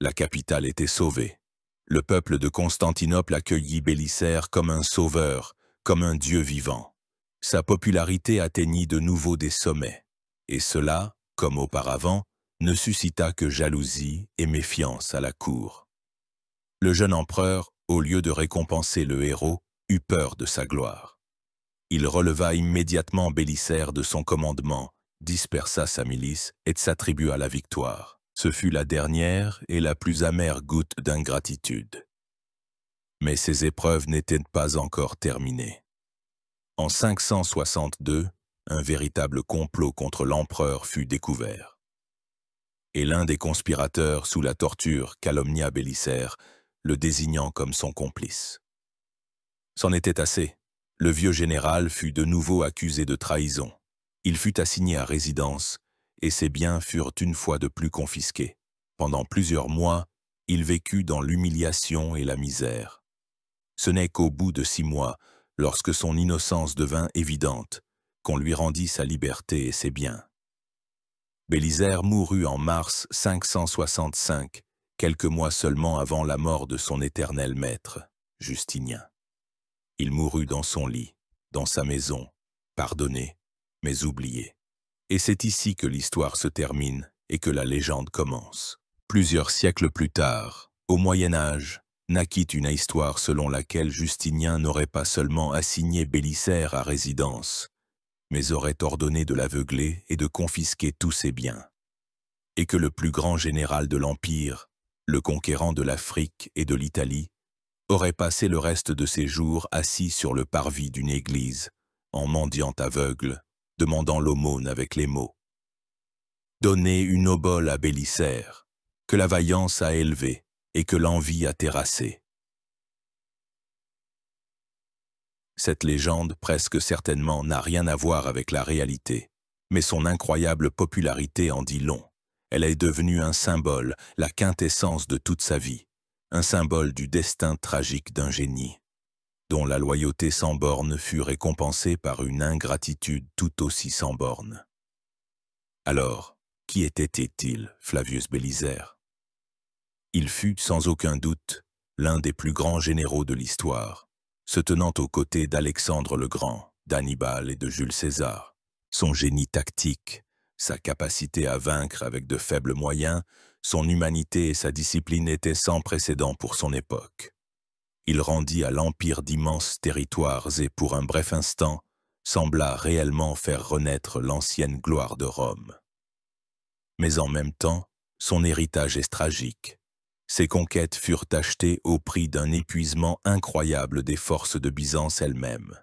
La capitale était sauvée. Le peuple de Constantinople accueillit Bélisaire comme un sauveur, comme un dieu vivant. Sa popularité atteignit de nouveau des sommets, et cela, comme auparavant, ne suscita que jalousie et méfiance à la cour. Le jeune empereur, au lieu de récompenser le héros, eut peur de sa gloire. Il releva immédiatement Bélisaire de son commandement, dispersa sa milice et s'attribua la victoire. Ce fut la dernière et la plus amère goutte d'ingratitude. Mais ces épreuves n'étaient pas encore terminées. En 562, un véritable complot contre l'empereur fut découvert. Et l'un des conspirateurs, sous la torture, calomnia Bélisaire, le désignant comme son complice. C'en était assez. Le vieux général fut de nouveau accusé de trahison. Il fut assigné à résidence, et ses biens furent une fois de plus confisqués. Pendant plusieurs mois, il vécut dans l'humiliation et la misère. Ce n'est qu'au bout de 6 mois, lorsque son innocence devint évidente, qu'on lui rendit sa liberté et ses biens. Bélisaire mourut en mars 565, quelques mois seulement avant la mort de son éternel maître, Justinien. Il mourut dans son lit, dans sa maison, pardonné, mais oublié. Et c'est ici que l'histoire se termine et que la légende commence. Plusieurs siècles plus tard, au Moyen Âge, naquit une histoire selon laquelle Justinien n'aurait pas seulement assigné Bélisaire à résidence, mais aurait ordonné de l'aveugler et de confisquer tous ses biens, et que le plus grand général de l'Empire, le conquérant de l'Afrique et de l'Italie, aurait passé le reste de ses jours assis sur le parvis d'une église, en mendiant aveugle, demandant l'aumône avec les mots « Donnez une obole à Bélisaire, que la vaillance a élevé, et que l'envie a terrassé. » Cette légende, presque certainement, n'a rien à voir avec la réalité, mais son incroyable popularité en dit long. Elle est devenue un symbole, la quintessence de toute sa vie, un symbole du destin tragique d'un génie, dont la loyauté sans borne fut récompensée par une ingratitude tout aussi sans borne. Alors, qui était-il, Flavius Bélisaire? Il fut, sans aucun doute, l'un des plus grands généraux de l'histoire, se tenant aux côtés d'Alexandre le Grand, d'Hannibal et de Jules César. Son génie tactique, sa capacité à vaincre avec de faibles moyens, son humanité et sa discipline étaient sans précédent pour son époque. Il rendit à l'Empire d'immenses territoires et, pour un bref instant, sembla réellement faire renaître l'ancienne gloire de Rome. Mais en même temps, son héritage est tragique. Ses conquêtes furent achetées au prix d'un épuisement incroyable des forces de Byzance elles-mêmes.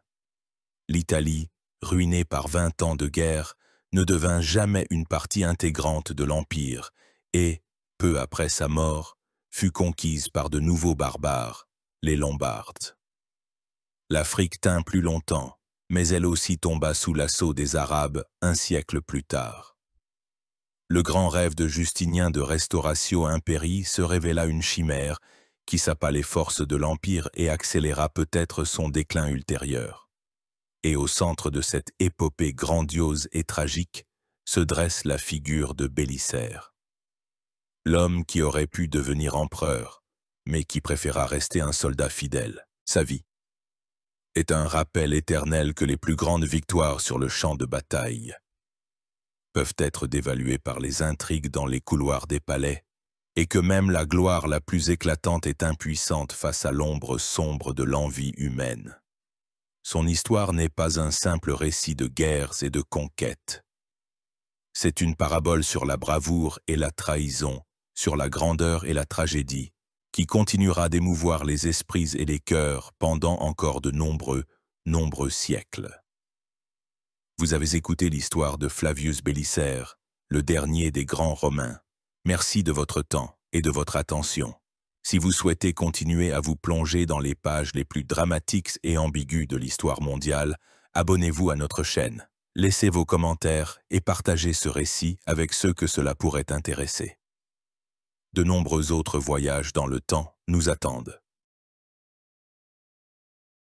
L'Italie, ruinée par 20 ans de guerre, ne devint jamais une partie intégrante de l'Empire et, peu après sa mort, fut conquise par de nouveaux barbares, les Lombards. L'Afrique tint plus longtemps, mais elle aussi tomba sous l'assaut des Arabes un siècle plus tard. Le grand rêve de Justinien de Restauratio Imperii se révéla une chimère qui sapa les forces de l'Empire et accéléra peut-être son déclin ultérieur. Et au centre de cette épopée grandiose et tragique se dresse la figure de Bélisaire. L'homme qui aurait pu devenir empereur, mais qui préféra rester un soldat fidèle. Sa vie est un rappel éternel que les plus grandes victoires sur le champ de bataille peuvent être dévalués par les intrigues dans les couloirs des palais, et que même la gloire la plus éclatante est impuissante face à l'ombre sombre de l'envie humaine. Son histoire n'est pas un simple récit de guerres et de conquêtes. C'est une parabole sur la bravoure et la trahison, sur la grandeur et la tragédie, qui continuera d'émouvoir les esprits et les cœurs pendant encore de nombreux siècles. Vous avez écouté l'histoire de Flavius Bellisaire, le dernier des grands Romains. Merci de votre temps et de votre attention. Si vous souhaitez continuer à vous plonger dans les pages les plus dramatiques et ambiguës de l'histoire mondiale, abonnez-vous à notre chaîne. Laissez vos commentaires et partagez ce récit avec ceux que cela pourrait intéresser. De nombreux autres voyages dans le temps nous attendent.